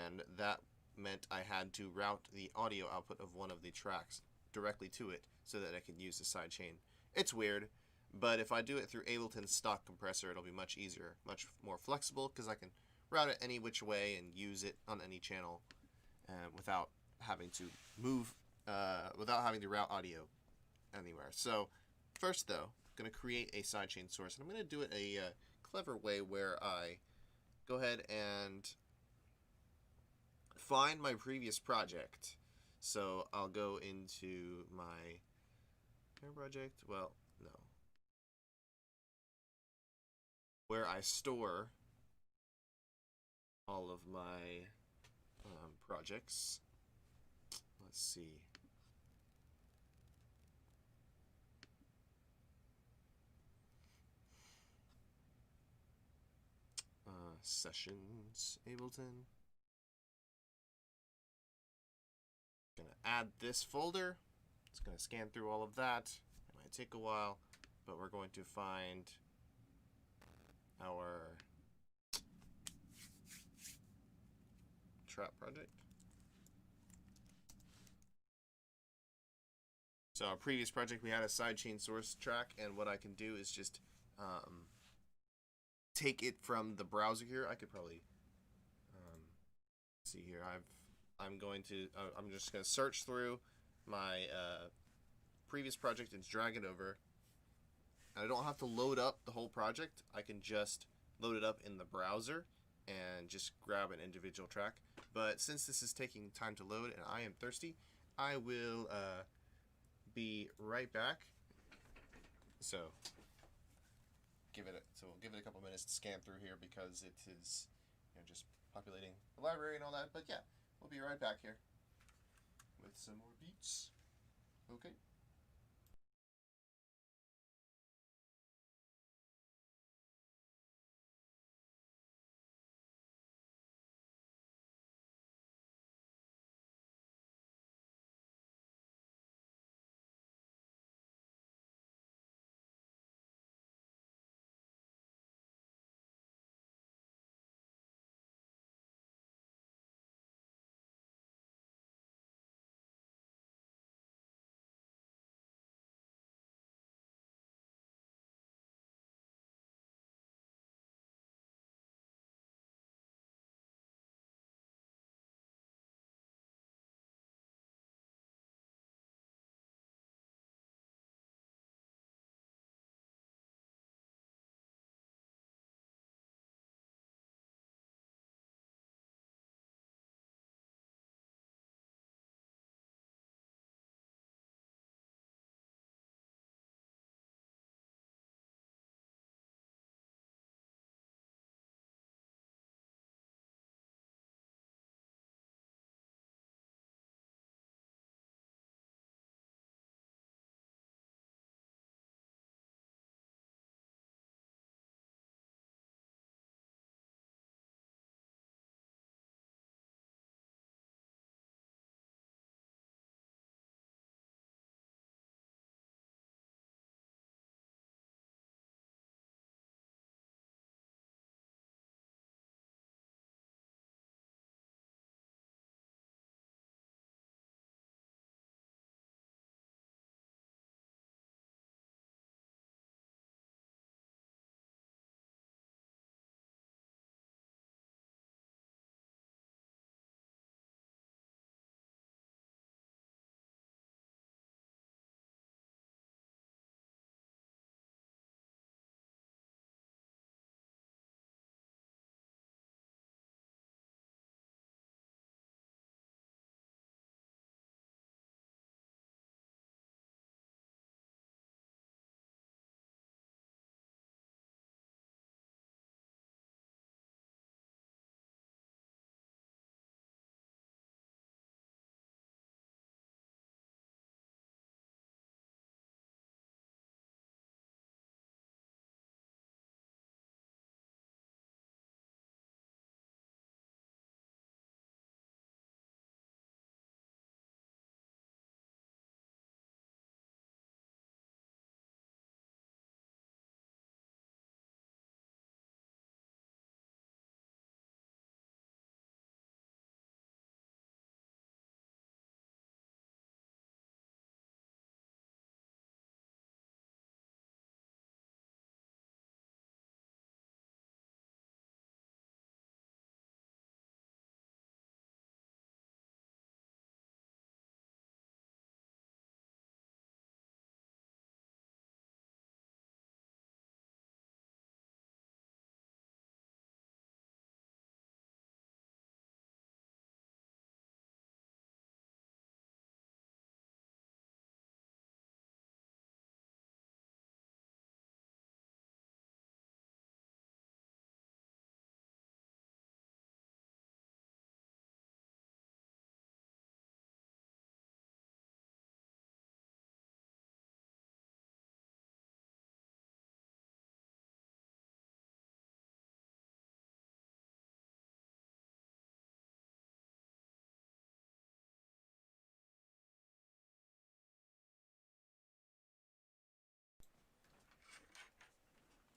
And that meant I had to route the audio output of one of the tracks directly to it so that I could use the sidechain. It's weird, but if I do it through Ableton's stock compressor, it'll be much easier, much more flexible, because I can route it any which way and use it on any channel without having to move, without having to route audio anywhere. So first, though, I'm going to create a sidechain source, and I'm going to do it a clever way where I go ahead and find my previous project. So I'll go into my project, well, no, where I store all of my projects. Let's see. Sessions, Ableton. Gonna add this folder. It's gonna scan through all of that. It might take a while, but we're going to find our trap project. So our previous project, we had a sidechain source track, and what I can do is just take it from the browser here. I could probably see here. I'm just going to search through my previous project and drag it over. And I don't have to load up the whole project. I can just load it up in the browser and just grab an individual track. But since this is taking time to load and I am thirsty, I will be right back. So we'll give it a couple minutes to scan through here because it is, just populating the library and all that. But yeah, we'll be right back here with some more beats. Okay.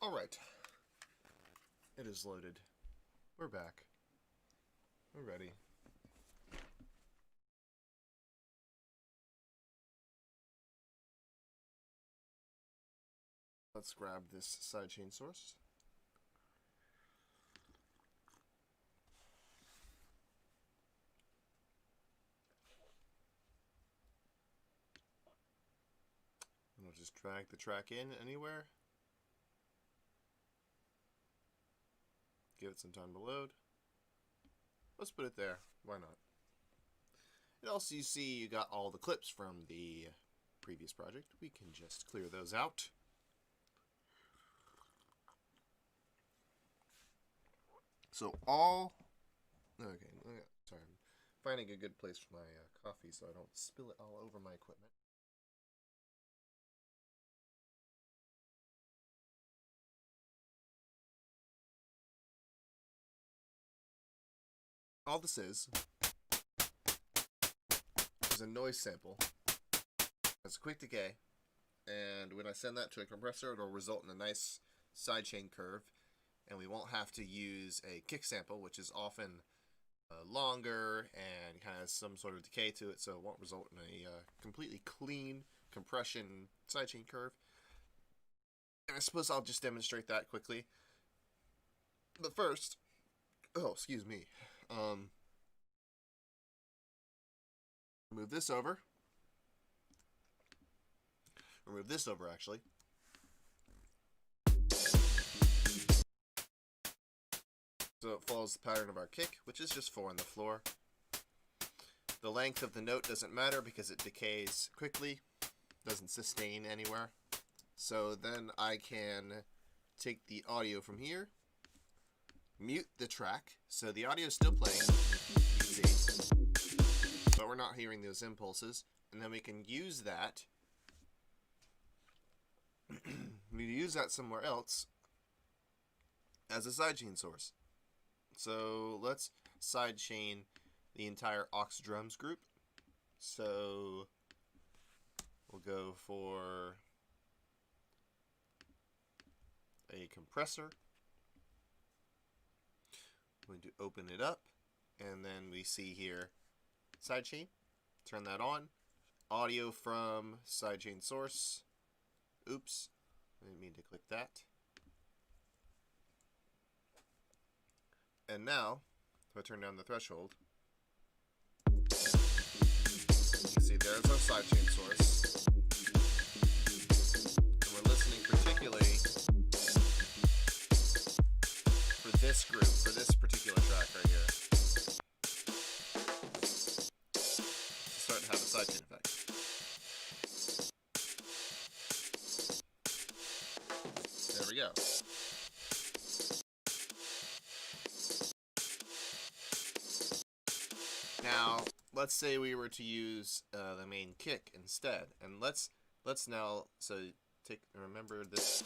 All right. It is loaded. We're back. We're ready. Let's grab this sidechain source. And we'll just drag the track in anywhere. Give it some time to load. Let's put it there. Why not? And also you see you got all the clips from the previous project. We can just clear those out. So all... Okay, sorry. I'm finding a good place for my coffee so I don't spill it all over my equipment. All this is a noise sample. It's a quick decay, and when I send that to a compressor, it'll result in a nice sidechain curve, and we won't have to use a kick sample, which is often longer and kind of some sort of decay to it, so it won't result in a completely clean compression sidechain curve. And I suppose I'll just demonstrate that quickly. But first, oh, excuse me. Move this over. Remove this over, actually. So it follows the pattern of our kick, which is just 4 on the floor. The length of the note doesn't matter because it decays quickly, doesn't sustain anywhere. So then I can take the audio from here, mute the track, so the audio is still playing, you can see, but we're not hearing those impulses, and then we can use that. We use that somewhere else as a sidechain source. So let's sidechain the entire aux drums group. So we'll go for a compressor. I'm going to open it up, and then we see here sidechain. Turn that on. Audio from sidechain source. Oops, I didn't mean to click that. And now, if I turn down the threshold, you can see there's our sidechain source. And we're listening particularly for this group, for this particular track right here, to start to have a sidechain effect. There we go. Now, let's say we were to use the main kick instead, and let's now remember this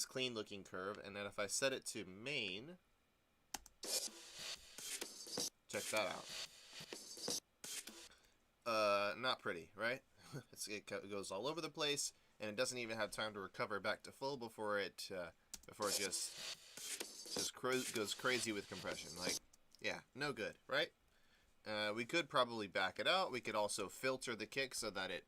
clean looking curve, and then if I set it to main, check that out. Not pretty, right? It goes all over the place, and it doesn't even have time to recover back to full before it just goes crazy with compression. Like, yeah, no good, right? We could probably back it out. We could also filter the kick so that it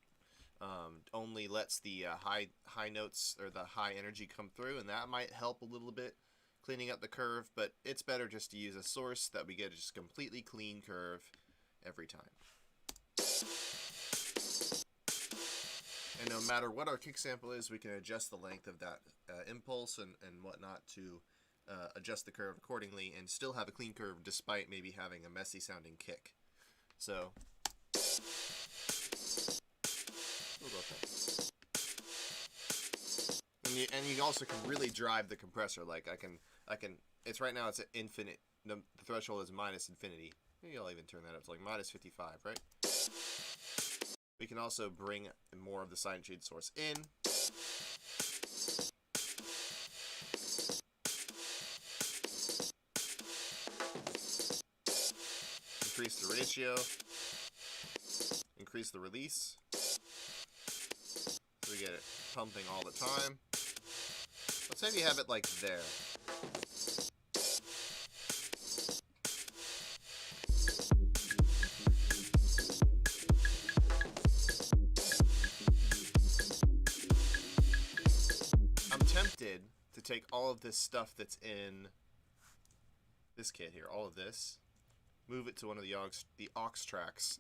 only lets the high notes or the high energy come through, and that might help a little bit cleaning up the curve, but it's better just to use a source that we get just a completely clean curve every time. And no matter what our kick sample is, we can adjust the length of that impulse and whatnot to adjust the curve accordingly and still have a clean curve despite maybe having a messy sounding kick. So we'll go with that. And you also can really drive the compressor. Like I can it's right now it's at infinite. The threshold is minus infinity. Maybe I'll even turn that up to like minus 55, right? We can also bring more of the sidechain source in. Increase the ratio. Increase the release. So we get it pumping all the time. Let's maybe have it like there. To take all of this stuff that's in this kit here, all of this, move it to one of the aux tracks.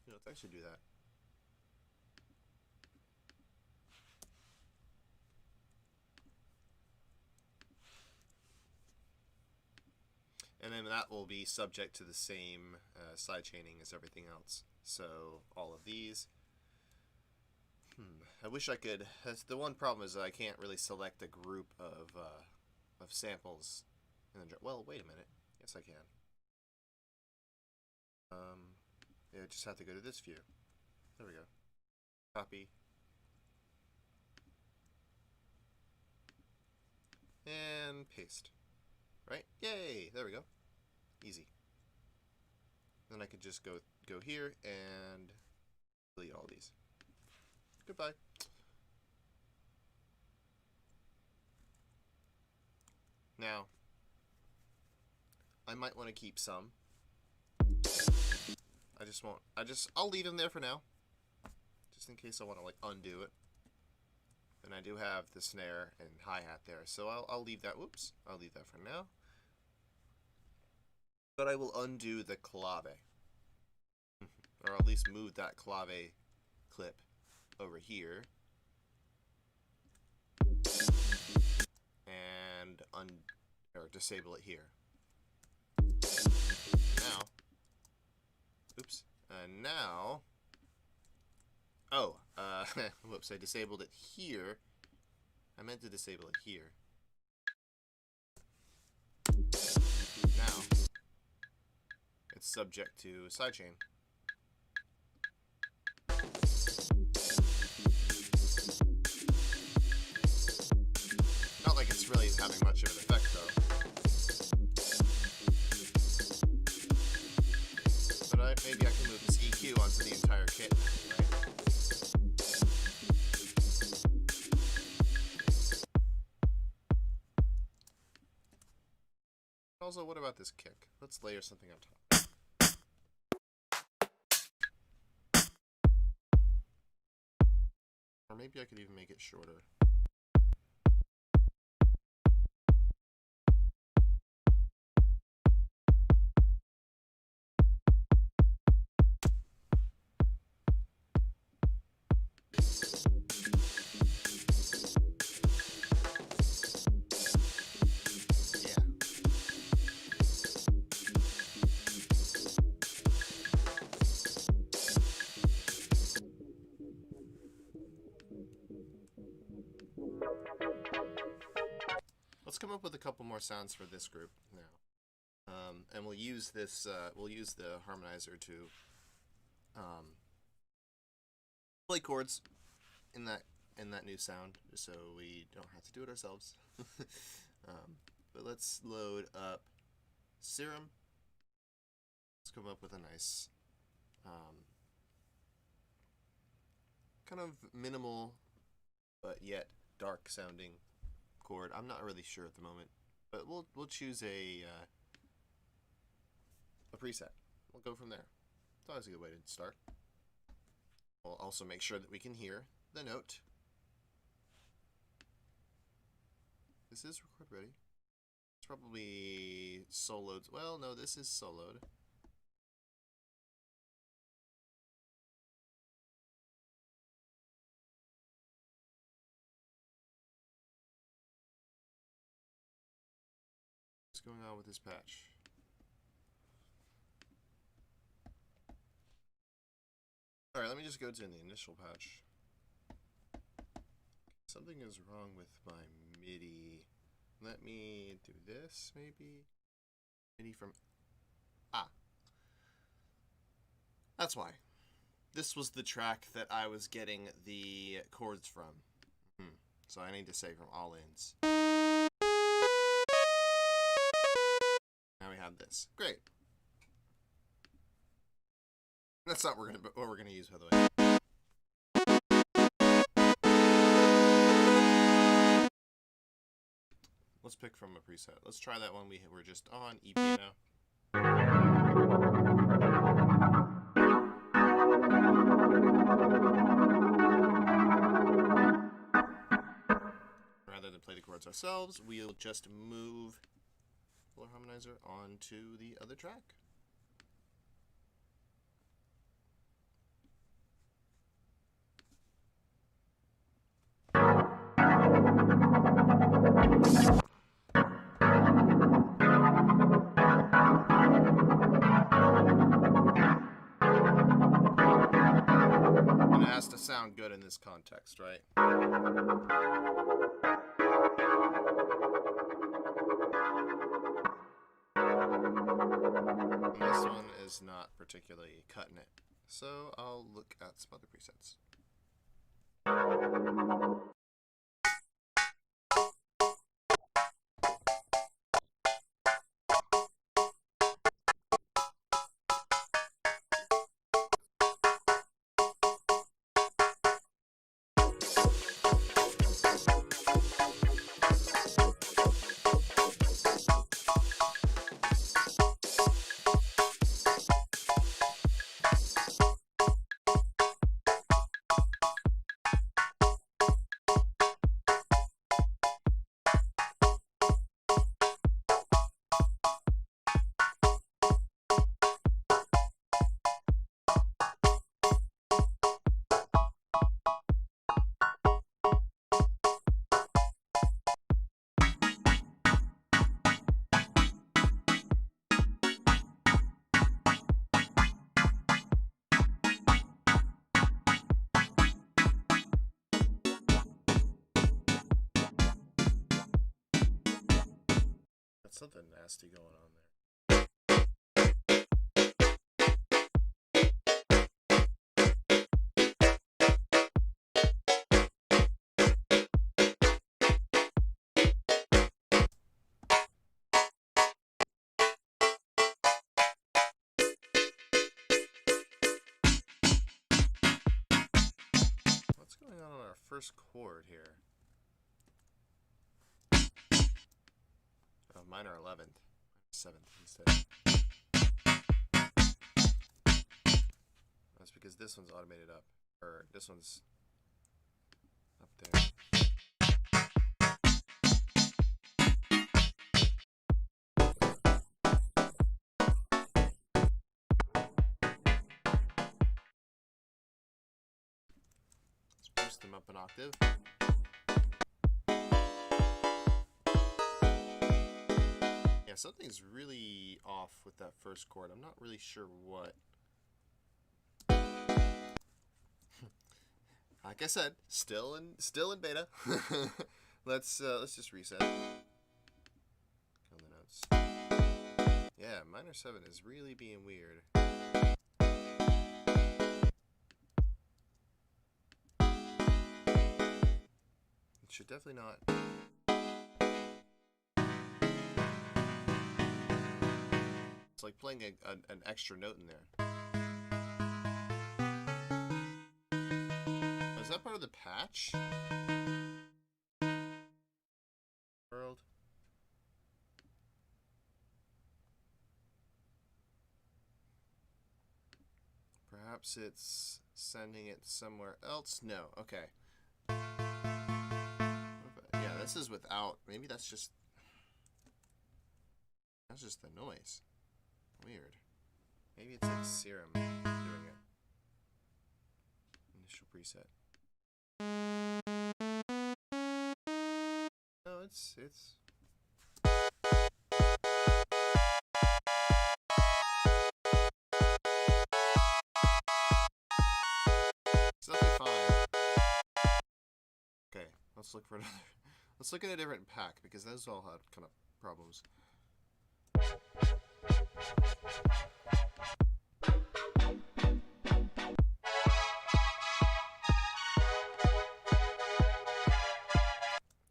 Let's actually do that. And that will be subject to the same sidechaining as everything else. So all of these. I wish I could. The one problem is that I can't really select a group of samples. Well, wait a minute. Yes, I can. Yeah, I just have to go to this view. There we go. Copy. And paste. Right? Yay! There we go. Easy. Then I could just go here and delete all these. Goodbye. Now, I might want to keep some. I just won't. I'll leave them there for now. Just in case I want to, like, undo it. And I do have the snare and hi-hat there, so I'll leave that. Whoops. I'll leave that for now. But I will undo the clave. Or at least move that clave clip over here. And disable it here. Now. Oops. Now. Oh, whoops, I disabled it here. I meant to disable it here. Now, it's subject to sidechain. Not like it's really having much of an effect, though. But maybe I can move this EQ onto the entire kit, right? Also, what about this kick? Let's layer something on top. Or maybe I could even make it shorter. Let's come up with a couple more sounds for this group now, and we'll use this. We'll use the harmonizer to play chords in that new sound, so we don't have to do it ourselves. But let's load up Serum. Let's come up with a nice, kind of minimal, but yet dark sounding chord. I'm not really sure at the moment, but we'll choose a preset. We'll go from there. It's always a good way to start. We'll also make sure that we can hear the note. This is record ready. It's probably soloed. Well, no, this is soloed. What's going on with this patch? Alright, let me just go to the initial patch. Something is wrong with my MIDI. Let me do this, maybe? MIDI from... Ah. That's why. This was the track that I was getting the chords from. So I need to say from all ins. Now we have this. Great. That's not what we're gonna use, by the way. Let's pick from a preset. Let's try that one we were just on, E piano. Rather than play the chords ourselves, we'll just move the harmonizer onto the other track. this context, right? And this one is not particularly cutting it. So I'll look at some other presets. That's something nasty going on there. What's going on our first chord here? Oh, minor 11th. 7th instead. That's because this one's automated up. Or this one's up there. Let's boost them up an octave. Yeah, something's really off with that first chord. I'm not really sure what. Like I said, still in beta. Let's just reset. Kill the notes. Yeah, minor 7 is really being weird. It should definitely not. It's like playing an extra note in there. Is that part of the patch? World. Perhaps it's sending it somewhere else? No. Okay. Yeah, this is without. Maybe that's just the noise. Weird. Maybe it's like Serum doing it. Initial preset. No, it's definitely fine. Okay, let's look for another. Let's look at a different pack because those all had kind of problems.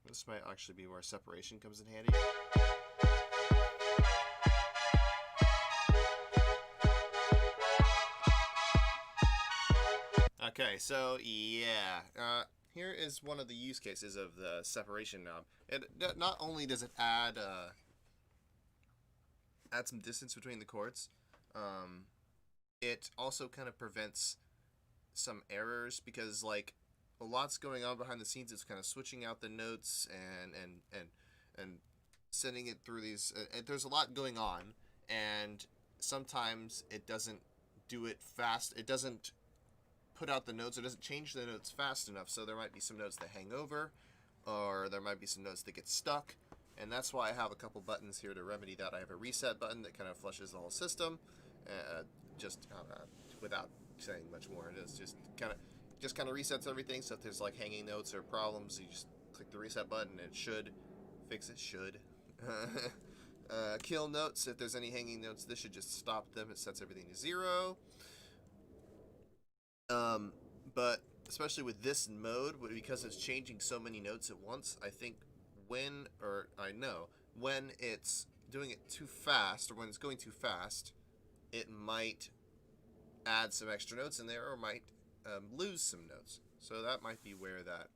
This might actually be where separation comes in handy. Okay, so yeah, here is one of the use cases of the separation knob. It not only does it add some distance between the chords, it also kind of prevents some errors because like a lot's going on behind the scenes. It's kind of switching out the notes and sending it through these. There's a lot going on, and sometimes it doesn't do it fast. It doesn't put out the notes. It doesn't change the notes fast enough. So there might be some notes that hang over, or there might be some notes that get stuck. And that's why I have a couple buttons here to remedy that. I have a reset button that kind of flushes the whole system, just without saying much more. It is just kind of just kind of resets everything. So if there's like hanging notes or problems, you just click the reset button. It should fix it. Should kill notes. If there's any hanging notes, this should just stop them. It sets everything to 0. But especially with this mode, because it's changing so many notes at once, I think when it's doing it too fast, or when it's going too fast, it might add some extra notes in there, or might lose some notes. So that might be where that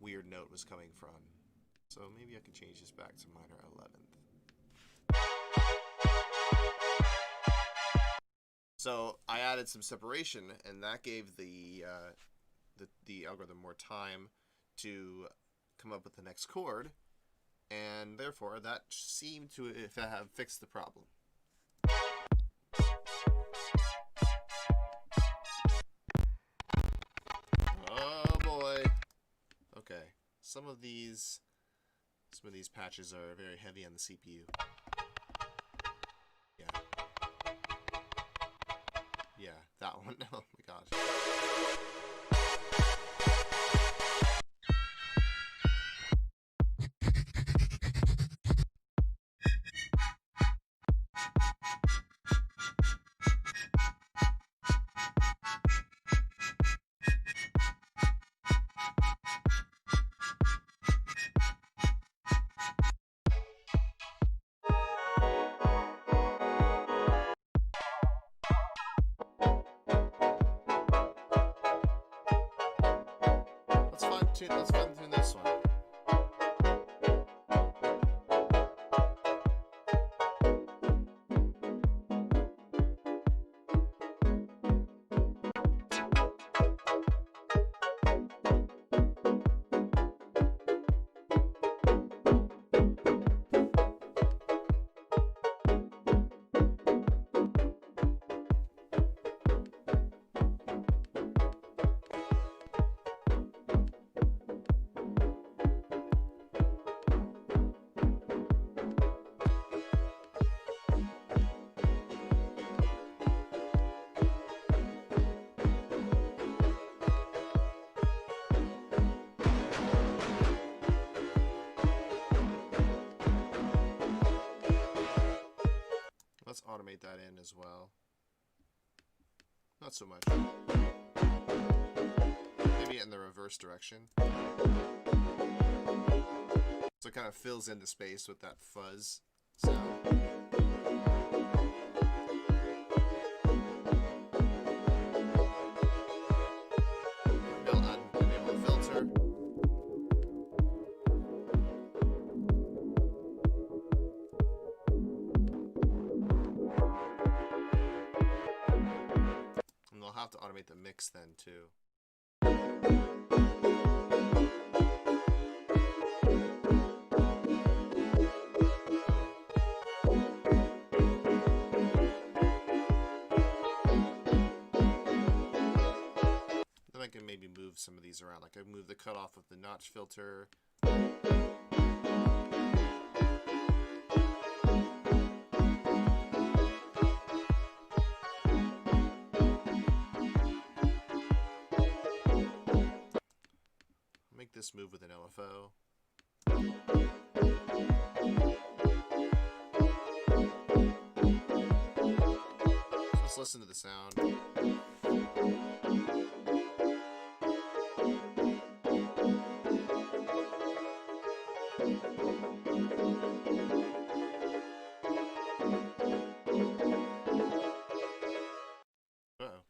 weird note was coming from. So maybe I can change this back to minor 11th. So I added some separation, and that gave the algorithm more time to come up with the next chord, and therefore that seemed to have fixed the problem. Oh boy. Okay. Some of these patches are very heavy on the CPU. Yeah. Yeah, that one. Oh my gosh. Let's fine tune this one. Let's automate that in as well. Not so much. Maybe in the reverse direction. So it kind of fills in the space with that fuzz sound. Enable a filter. And they'll have to automate the mix then too. Then I can maybe move some of these around. Like I move the cutoff with the notch filter. Make this move with an LFO. Let's listen to the sound. Uh-oh.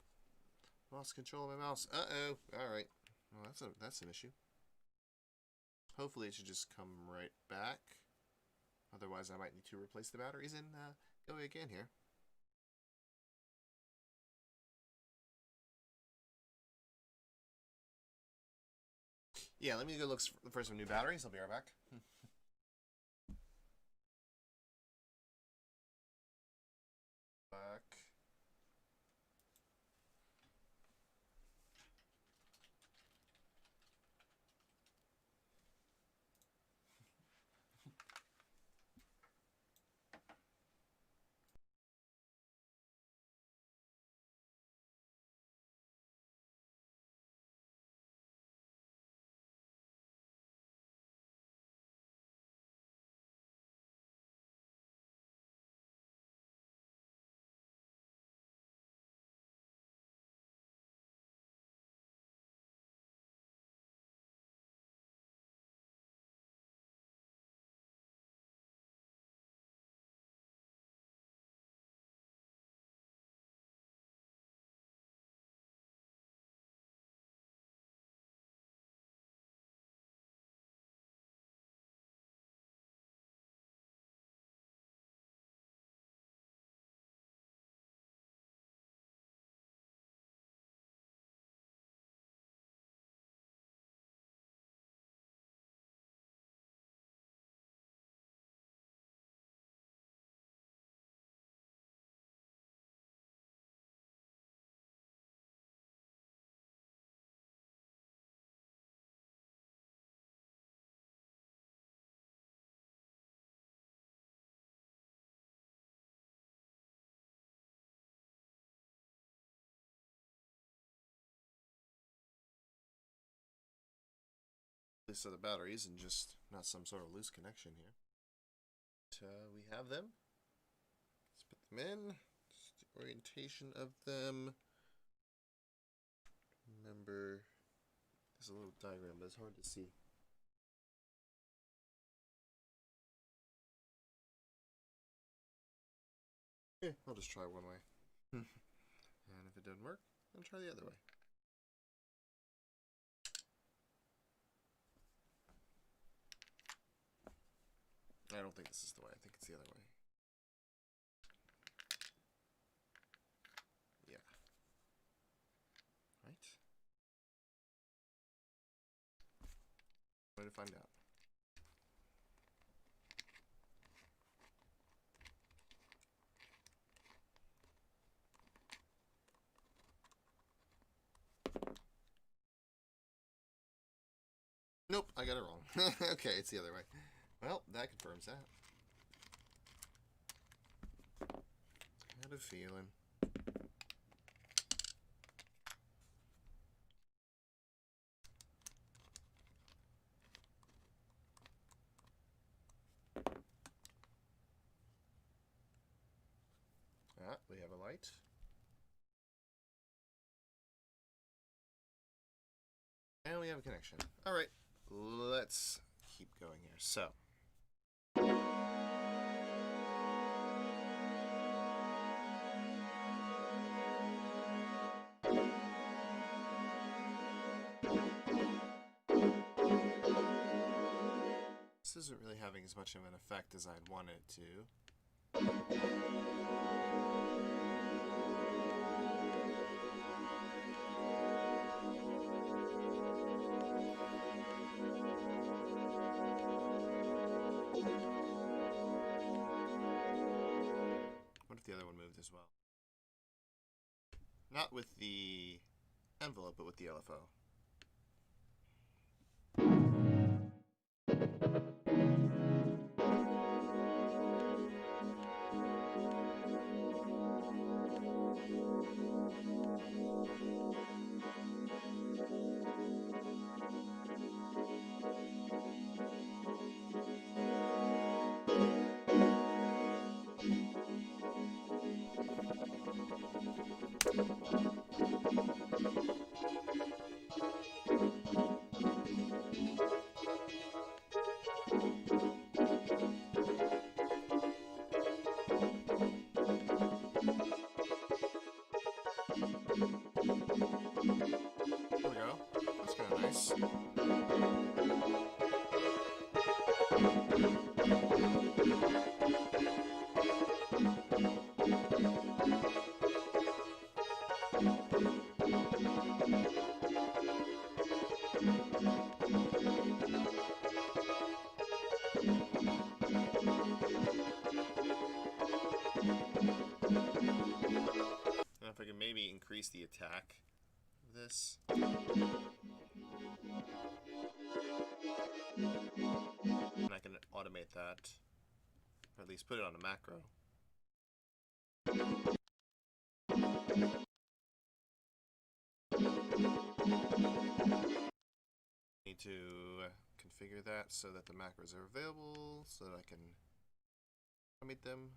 Lost control of my mouse. Uh-oh. Alright. Well, that's an issue. Hopefully it should just come right back. Otherwise I might need to replace the batteries and go again here. Yeah, let me go look for some new batteries. I'll be right back. Back. So the batteries and just not some sort of loose connection here. But, we have them. Let's put them in. Just the orientation of them. Remember, there's a little diagram, but it's hard to see. Yeah, I'll just try one way. And if it doesn't work, I'll try the other way. I don't think this is the way. I think it's the other way. Yeah. Right? Way to find out. Nope, I got it wrong. Okay, it's the other way. Well, that confirms that. Had a feeling. Ah, we have a light. And we have a connection. Alright, let's keep going here. So. This isn't really having as much of an effect as I'd want it to. What if the other one moved as well? Not with the envelope, but with the LFO. There we go. That's kind of nice. And if I can maybe increase the attack of this. And I can automate that. Or at least put it on a macro. Need to configure that so that the macros are available, so that I can automate them.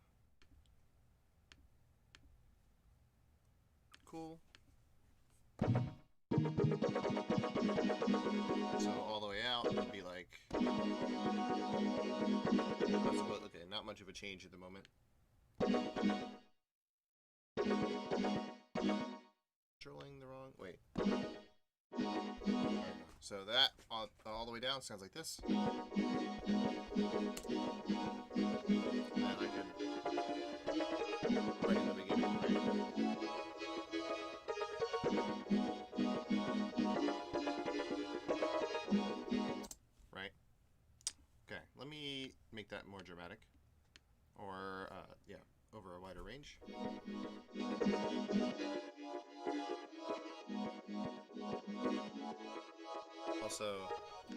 Cool. So all the way out would be like, okay, not much of a change at the moment. Controlling the wrong, wait. So that all the way down sounds like this. And I can right in the beginning. Right. Okay, let me make that more dramatic. Or, yeah, over a wider range. Also, I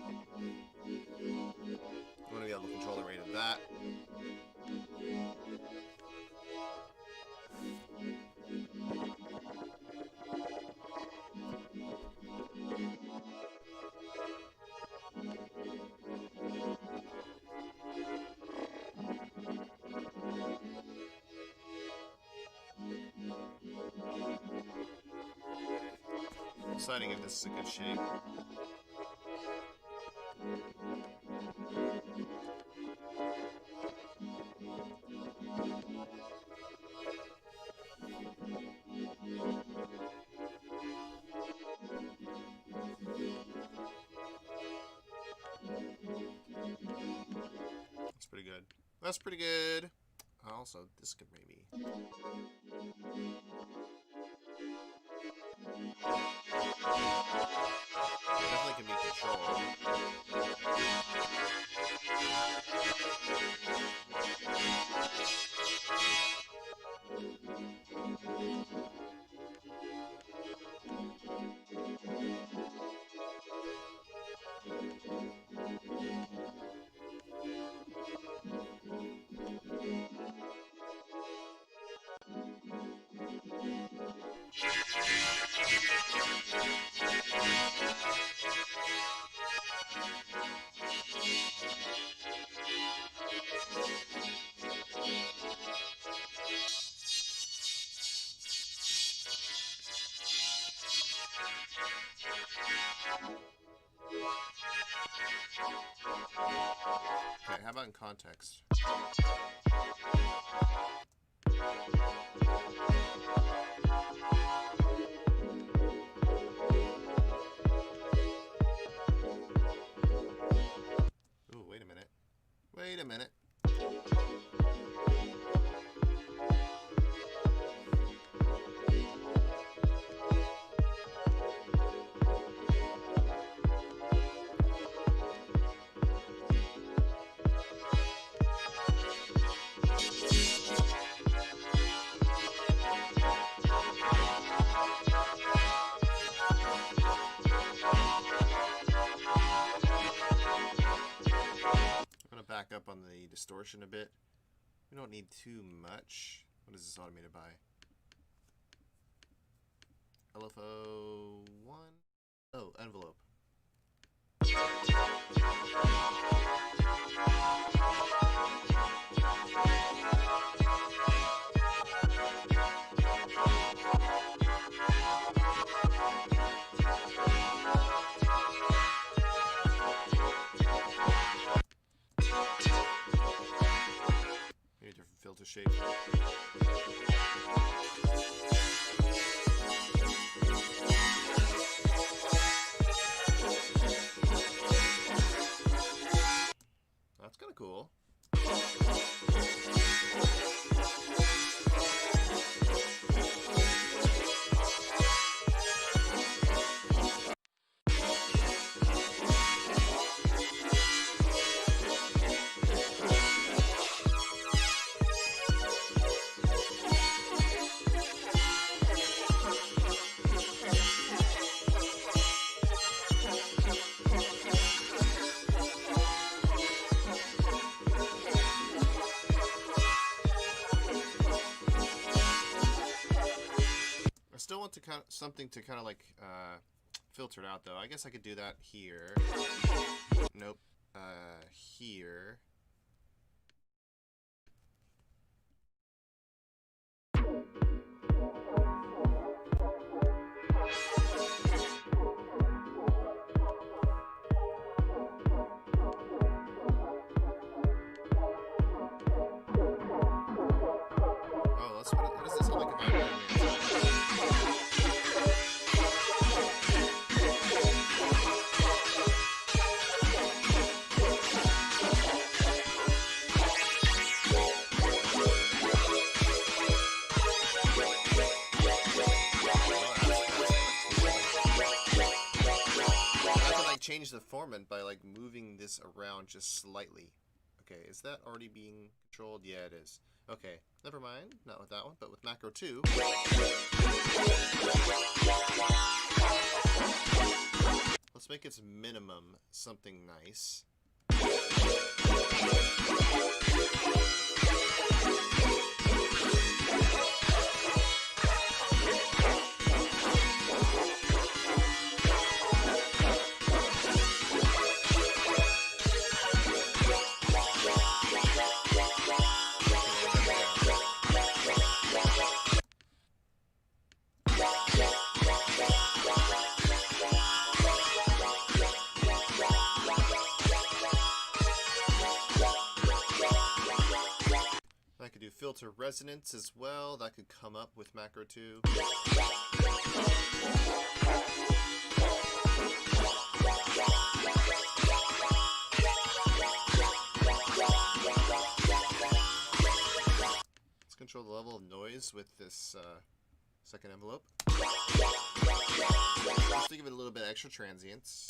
want to be able to control the rate of that. deciding if this is a good shape. That's pretty good. That's pretty good. Also, this could maybe... Definitely can be controlled. Okay, how about in context? Ooh, wait a minute. Wait a minute. Back up on the distortion a bit. We don't need too much. What is this automated by? LFO 1? Oh, envelope. Filter shape. That's kind of cool. Still want to something to kind of like filter it out though. I guess I could do that here. Nope. Here. Oh, what does this sound like if I change the format by like moving this around just slightly. Okay, is that already being controlled? Yeah, it is. Okay, never mind. Not with that one, but with macro 2. Let's make its minimum something nice. filter resonance as well. That could come up with macro 2. Let's control the level of noise with this second envelope. Just to give it a little bit extra transients.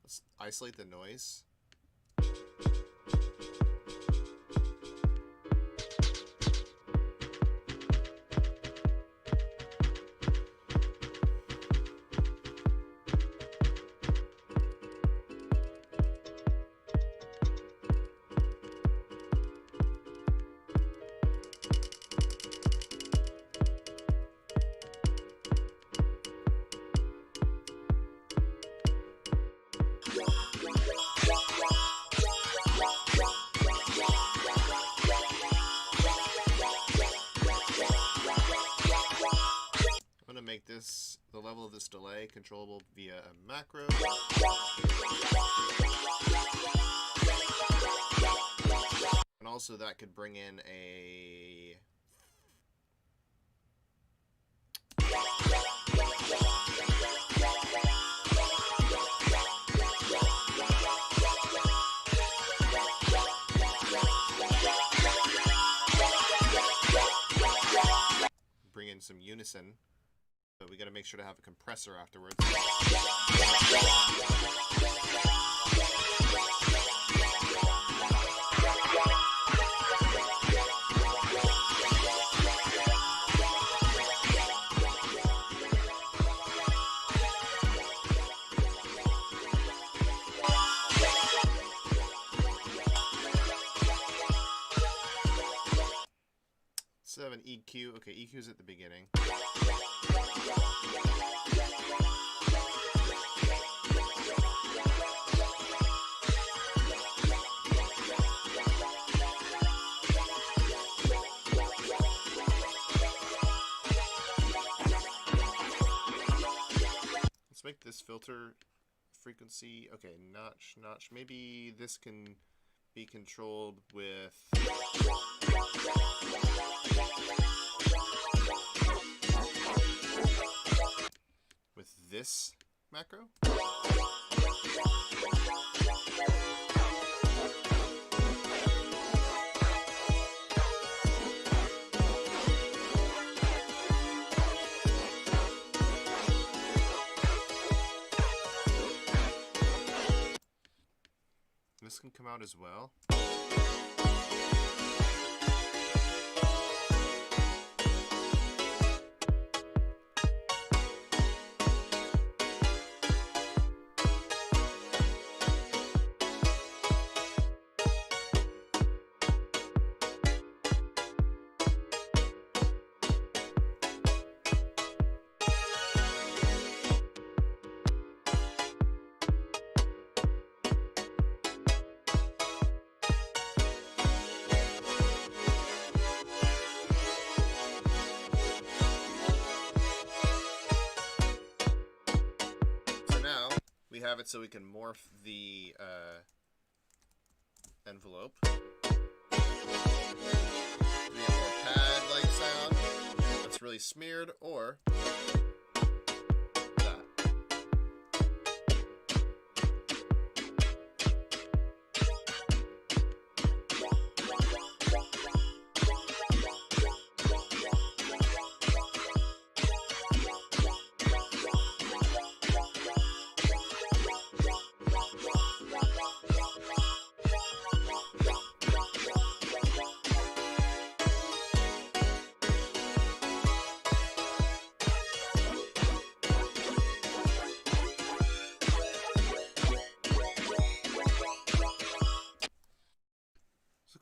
Let's isolate the noise. Make this the level of this delay controllable via a macro. And also that could bring in a bring in some unison. But we got to make sure to have a compressor afterwards. Let's have an EQ. Okay, EQ's at the beginning. Let's make this filter frequency. Okay, notch. Maybe this can be controlled with this macro. This can come out as well. We have it so we can morph the envelope. We get more pad-like sound that's really smeared, or that.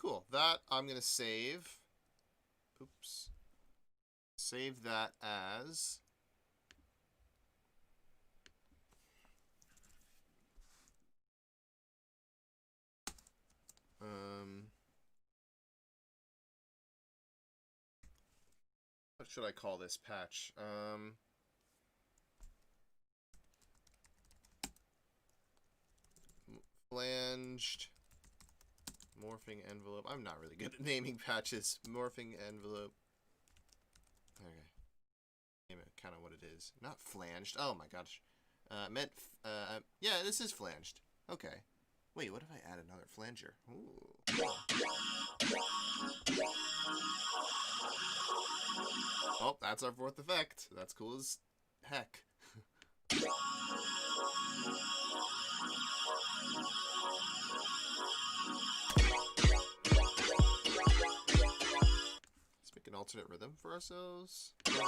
Cool. That I'm going to save. Oops. Save that as what should I call this patch? flanged morphing envelope. I'm not really good at naming patches. Morphing envelope. Okay. Name it kind of what it is. Not flanged. Oh my gosh. Yeah, this is flanged. Okay. Wait, what if I add another flanger? Ooh. Oh, that's our fourth effect. That's cool as heck. Let's make an alternate rhythm for ourselves. Okay.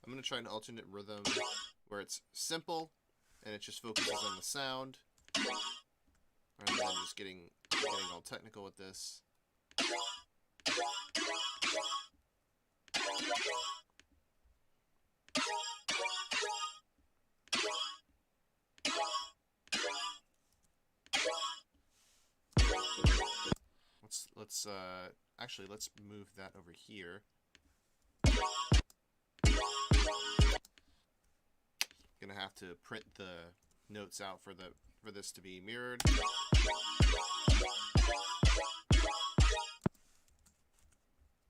I'm going to try an alternate rhythm where it's simple and it just focuses on the sound, rather than just getting all technical with this. Let's move that over here. Gonna have to print the notes out for this to be mirrored.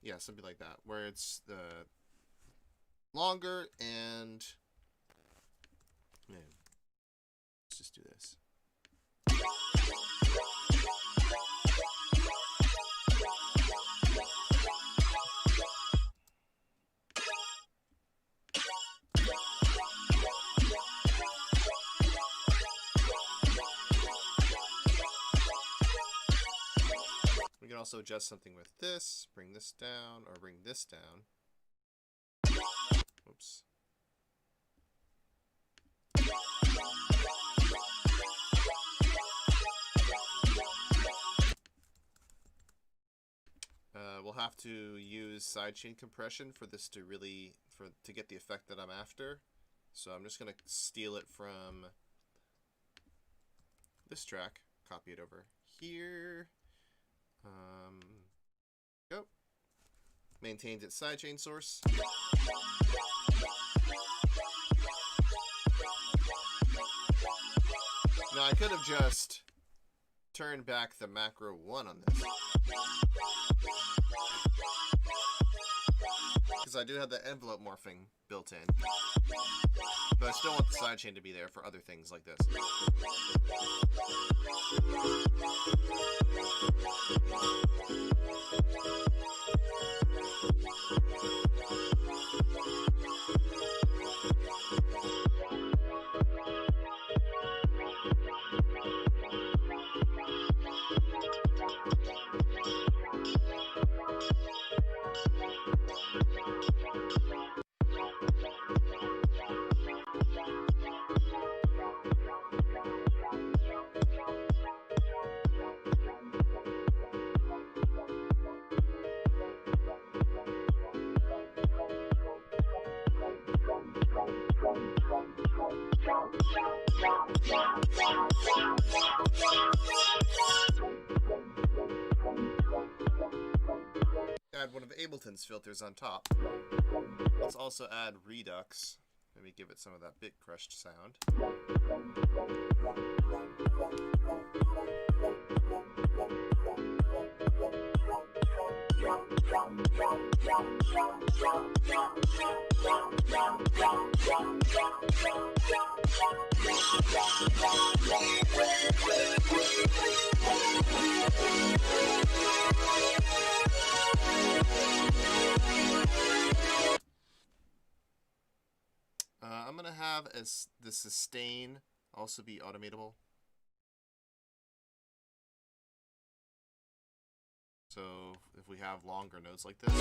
Yeah, something like that, where it's the longer and man, let's just do this. We can also adjust something with this, bring this down, or bring this down. Oops. We'll have to use sidechain compression for this to to get the effect that I'm after. So I'm just gonna steal it from this track, copy it over here. Go. Maintains its sidechain source. Now I could have just turned back the macro 1 on this, because I do have the envelope morphing built in, but I still want the sidechain to be there for other things like this. Add one of Ableton's filters on top. Let's also add Redux. Maybe give it some of that bit crushed sound. I'm going to have the sustain also be automatable. So if we have longer notes like this, we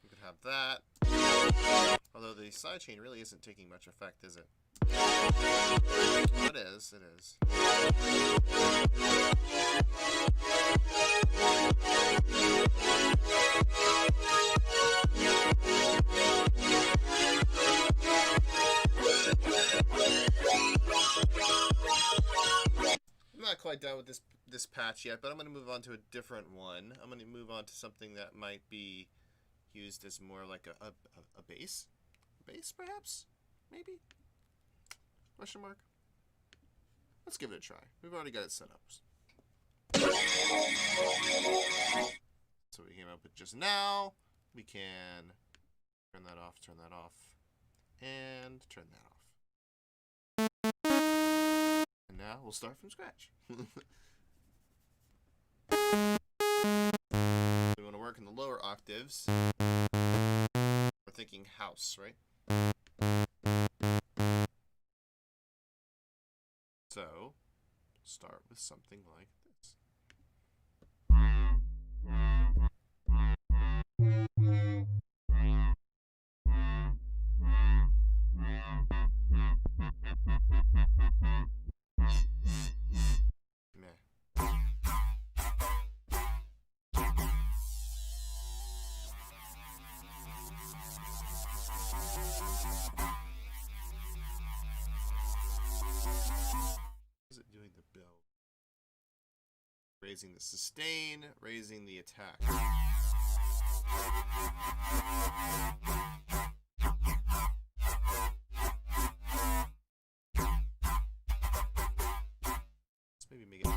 could have that. Although the sidechain really isn't taking much effect, is it? It is, it is. I'm not quite done with this patch yet, but I'm going to move on to a different one. I'm going to move on to something that might be used as more like a bass? Bass, perhaps? Maybe? Question mark? Let's give it a try. We've already got it set up. So we came up with just now. We can turn that off, and turn that off. And now we'll start from scratch. We want to work in the lower octaves. We're thinking house, right? So, start with something like this. Meh. Is it doing the build? Raising the sustain, raising the attack. Let's maybe make it.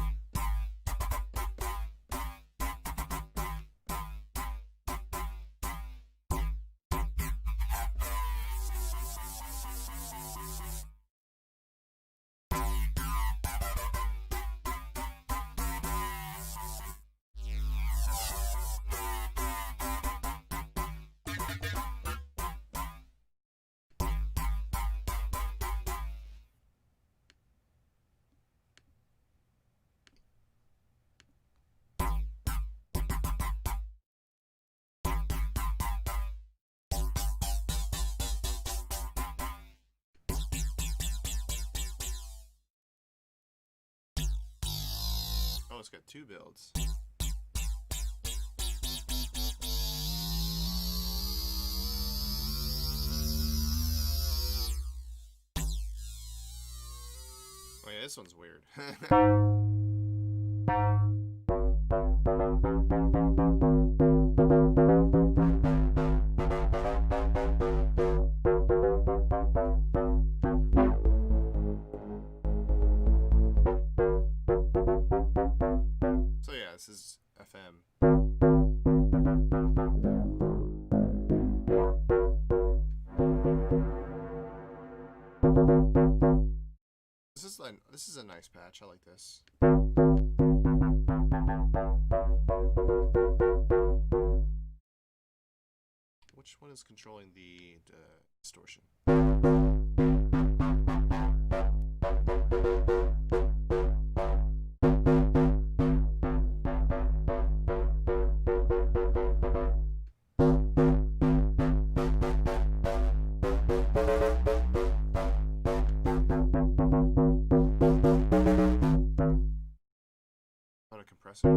Oh, it's got two builds. Oh yeah, this one's weird. So yeah, this is FM. This is a nice patch. I like this. Which one is controlling the distortion? Auto compressor.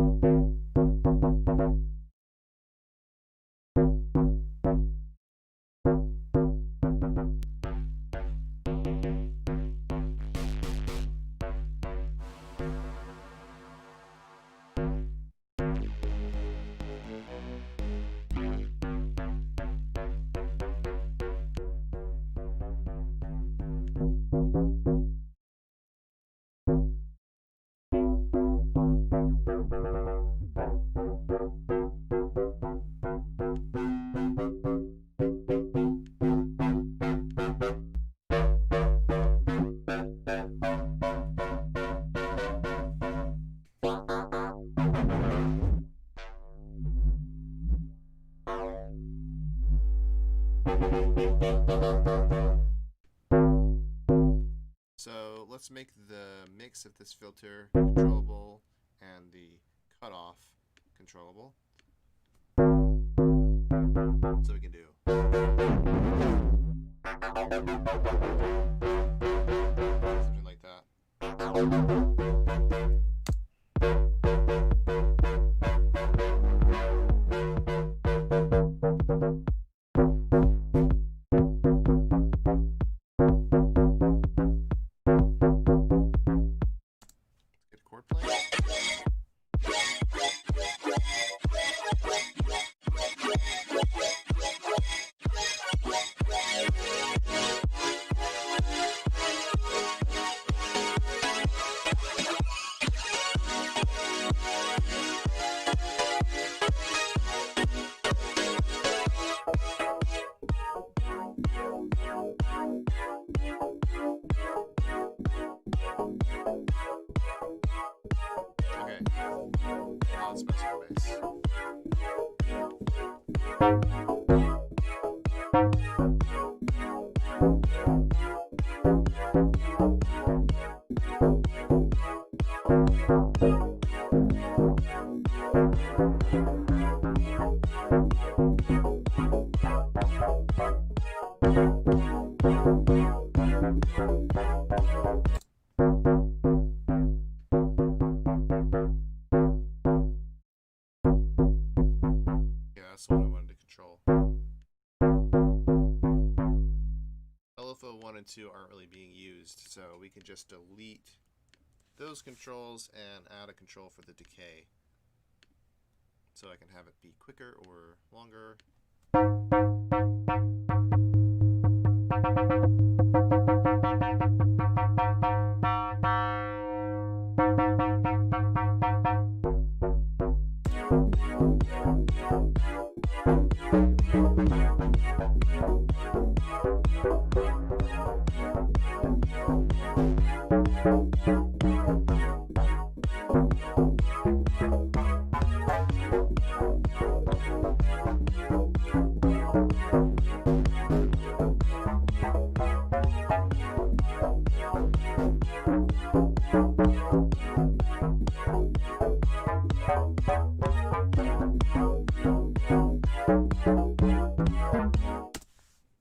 So let's make the mix of this filter controllable and the cutoff controllable. So we can do. Yeah, that's what I wanted to control. LFO 1 and 2 aren't really being used, so we can just delete those controls and add a control for the decay. So I can have it be quicker or longer.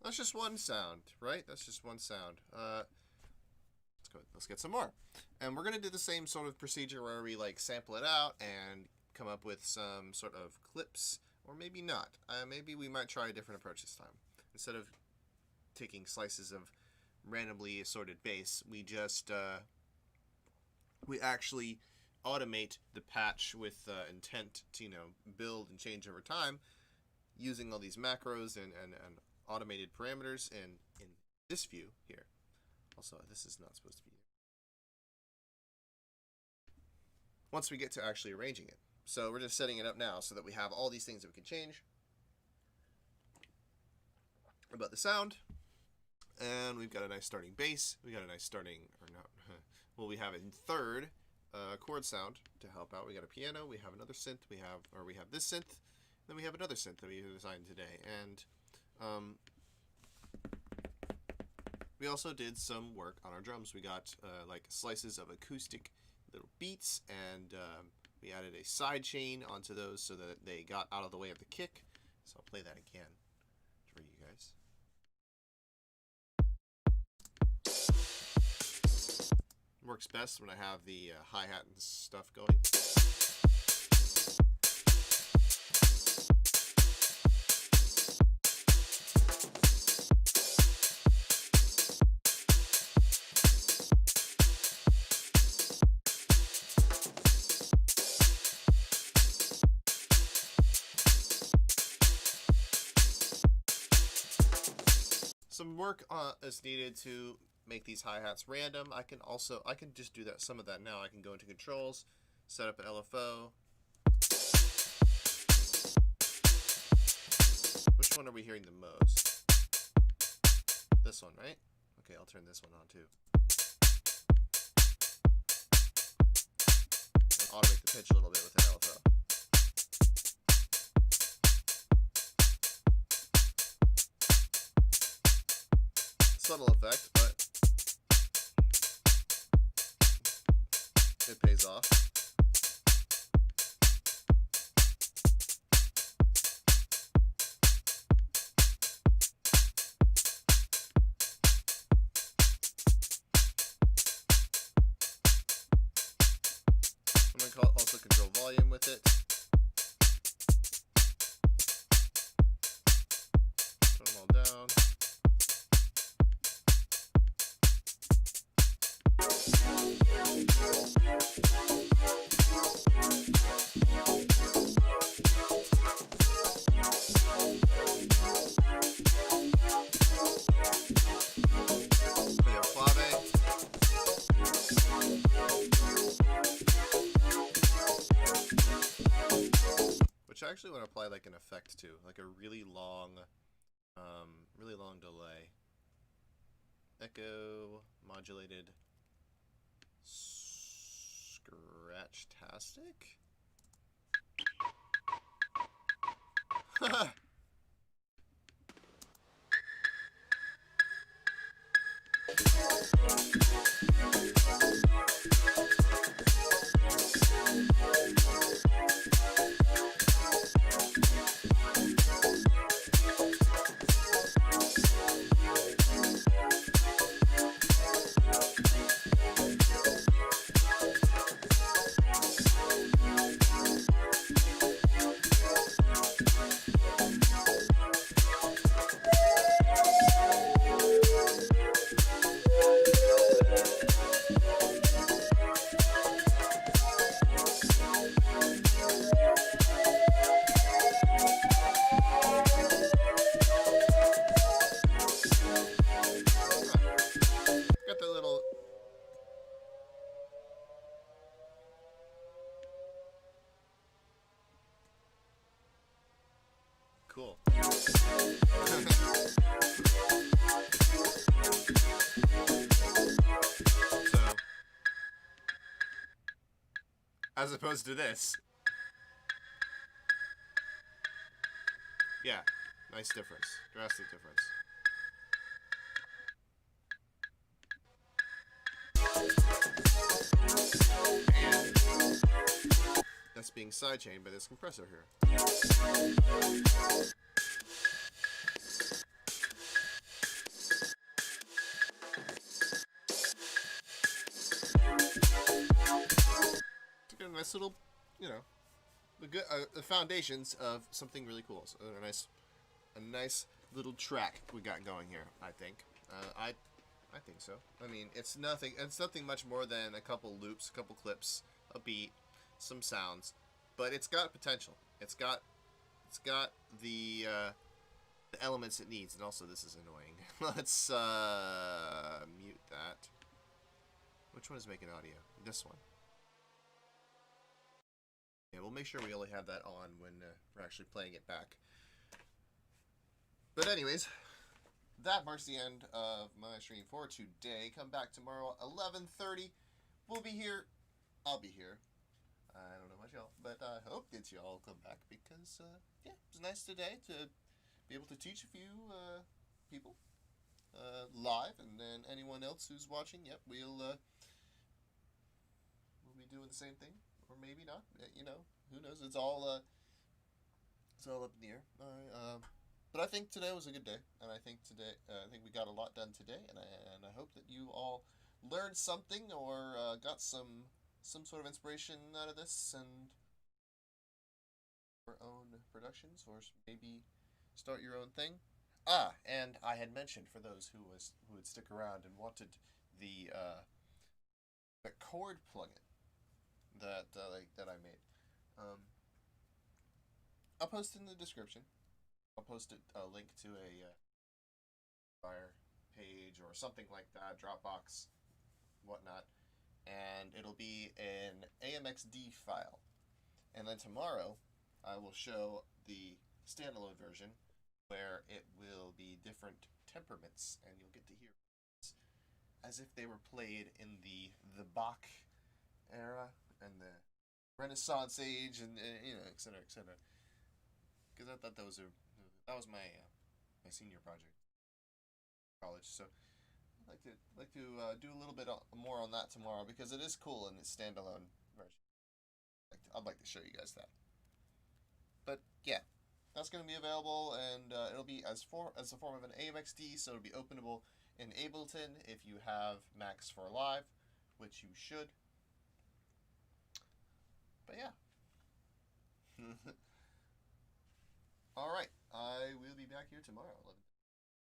That's just one sound, right? That's just one sound. Let's get some more. And we're going to do the same sort of procedure where we like sample it out and come up with some sort of clips, or maybe not. Maybe we might try a different approach this time. Instead of taking slices of randomly assorted bass, we just we actually automate the patch with intent to, you know, build and change over time using all these macros and automated parameters in this view here. Also, this is not supposed to be. Once we get to actually arranging it. So we're just setting it up now so that we have all these things that we can change about the sound. And we've got a nice starting bass. We got a nice starting, or not, well, we have it in third chord sound to help out. We got a piano, we have another synth, we have this synth, then we have another synth that we designed today. And we also did some work on our drums. We got like slices of acoustic little beats, and we added a side chain onto those so that they got out of the way of the kick. So I'll play that again for you guys. Works best when I have the hi-hat and stuff going. Some work is needed to make these hi-hats random. I can just do that, some of that now. I can go into controls, set up an LFO. Which one are we hearing the most? This one, right? Okay, I'll turn this one on too. And automate the pitch a little bit with an LFO. Subtle effect, but it pays off. I'm going to also control volume with it. Turn them all down. Which I actually want to apply like an effect to, like a really long delay. Echo modulated scratch-tastic? cool. So, as opposed to this. Yeah, nice difference. Drastic difference. And that's being sidechained by this compressor here. To get a nice little, you know, the foundations of something really cool. So a nice little track we got going here. I think. I think so. I mean, it's nothing much more than a couple loops, a couple clips, a beat, some sounds, but it's got potential. It's got the elements it needs, and also this is annoying. Let's mute that. Which one is making audio? This one. Yeah, we'll make sure we only have that on when we're actually playing it back. But anyways, that marks the end of my stream for today. Come back tomorrow, 11:30. We'll be here. I'll be here. I don't know about y'all, but I hope that y'all come back because, yeah, it was nice today to be able to teach a few people live, and then anyone else who's watching, yep, we'll be doing the same thing, or maybe not. You know, who knows? It's all up in the air. But I think today was a good day, and I think we got a lot done today, and I hope that you all learned something or got some sort of inspiration out of this and your own productions, or maybe start your own thing. And I had mentioned for those who would stick around and wanted the chord plugin that I made. I'll post it in the description. I'll post a link to a Fire page or something like that, Dropbox, whatnot, and it'll be an AMXD file. And then tomorrow, I will show the standalone version where it will be different temperaments, and you'll get to hear as if they were played in the Bach era and the Renaissance age, and you know, etc., etc. Because I thought that was my senior project in college, so I'd like to do a little bit more on that tomorrow because it is cool in its standalone version. I'd like to show you guys that. But yeah, that's going to be available, and it'll be as a form of an AMXD, so it'll be openable in Ableton if you have Macs for Live, which you should. But yeah. All right, I will be back here tomorrow.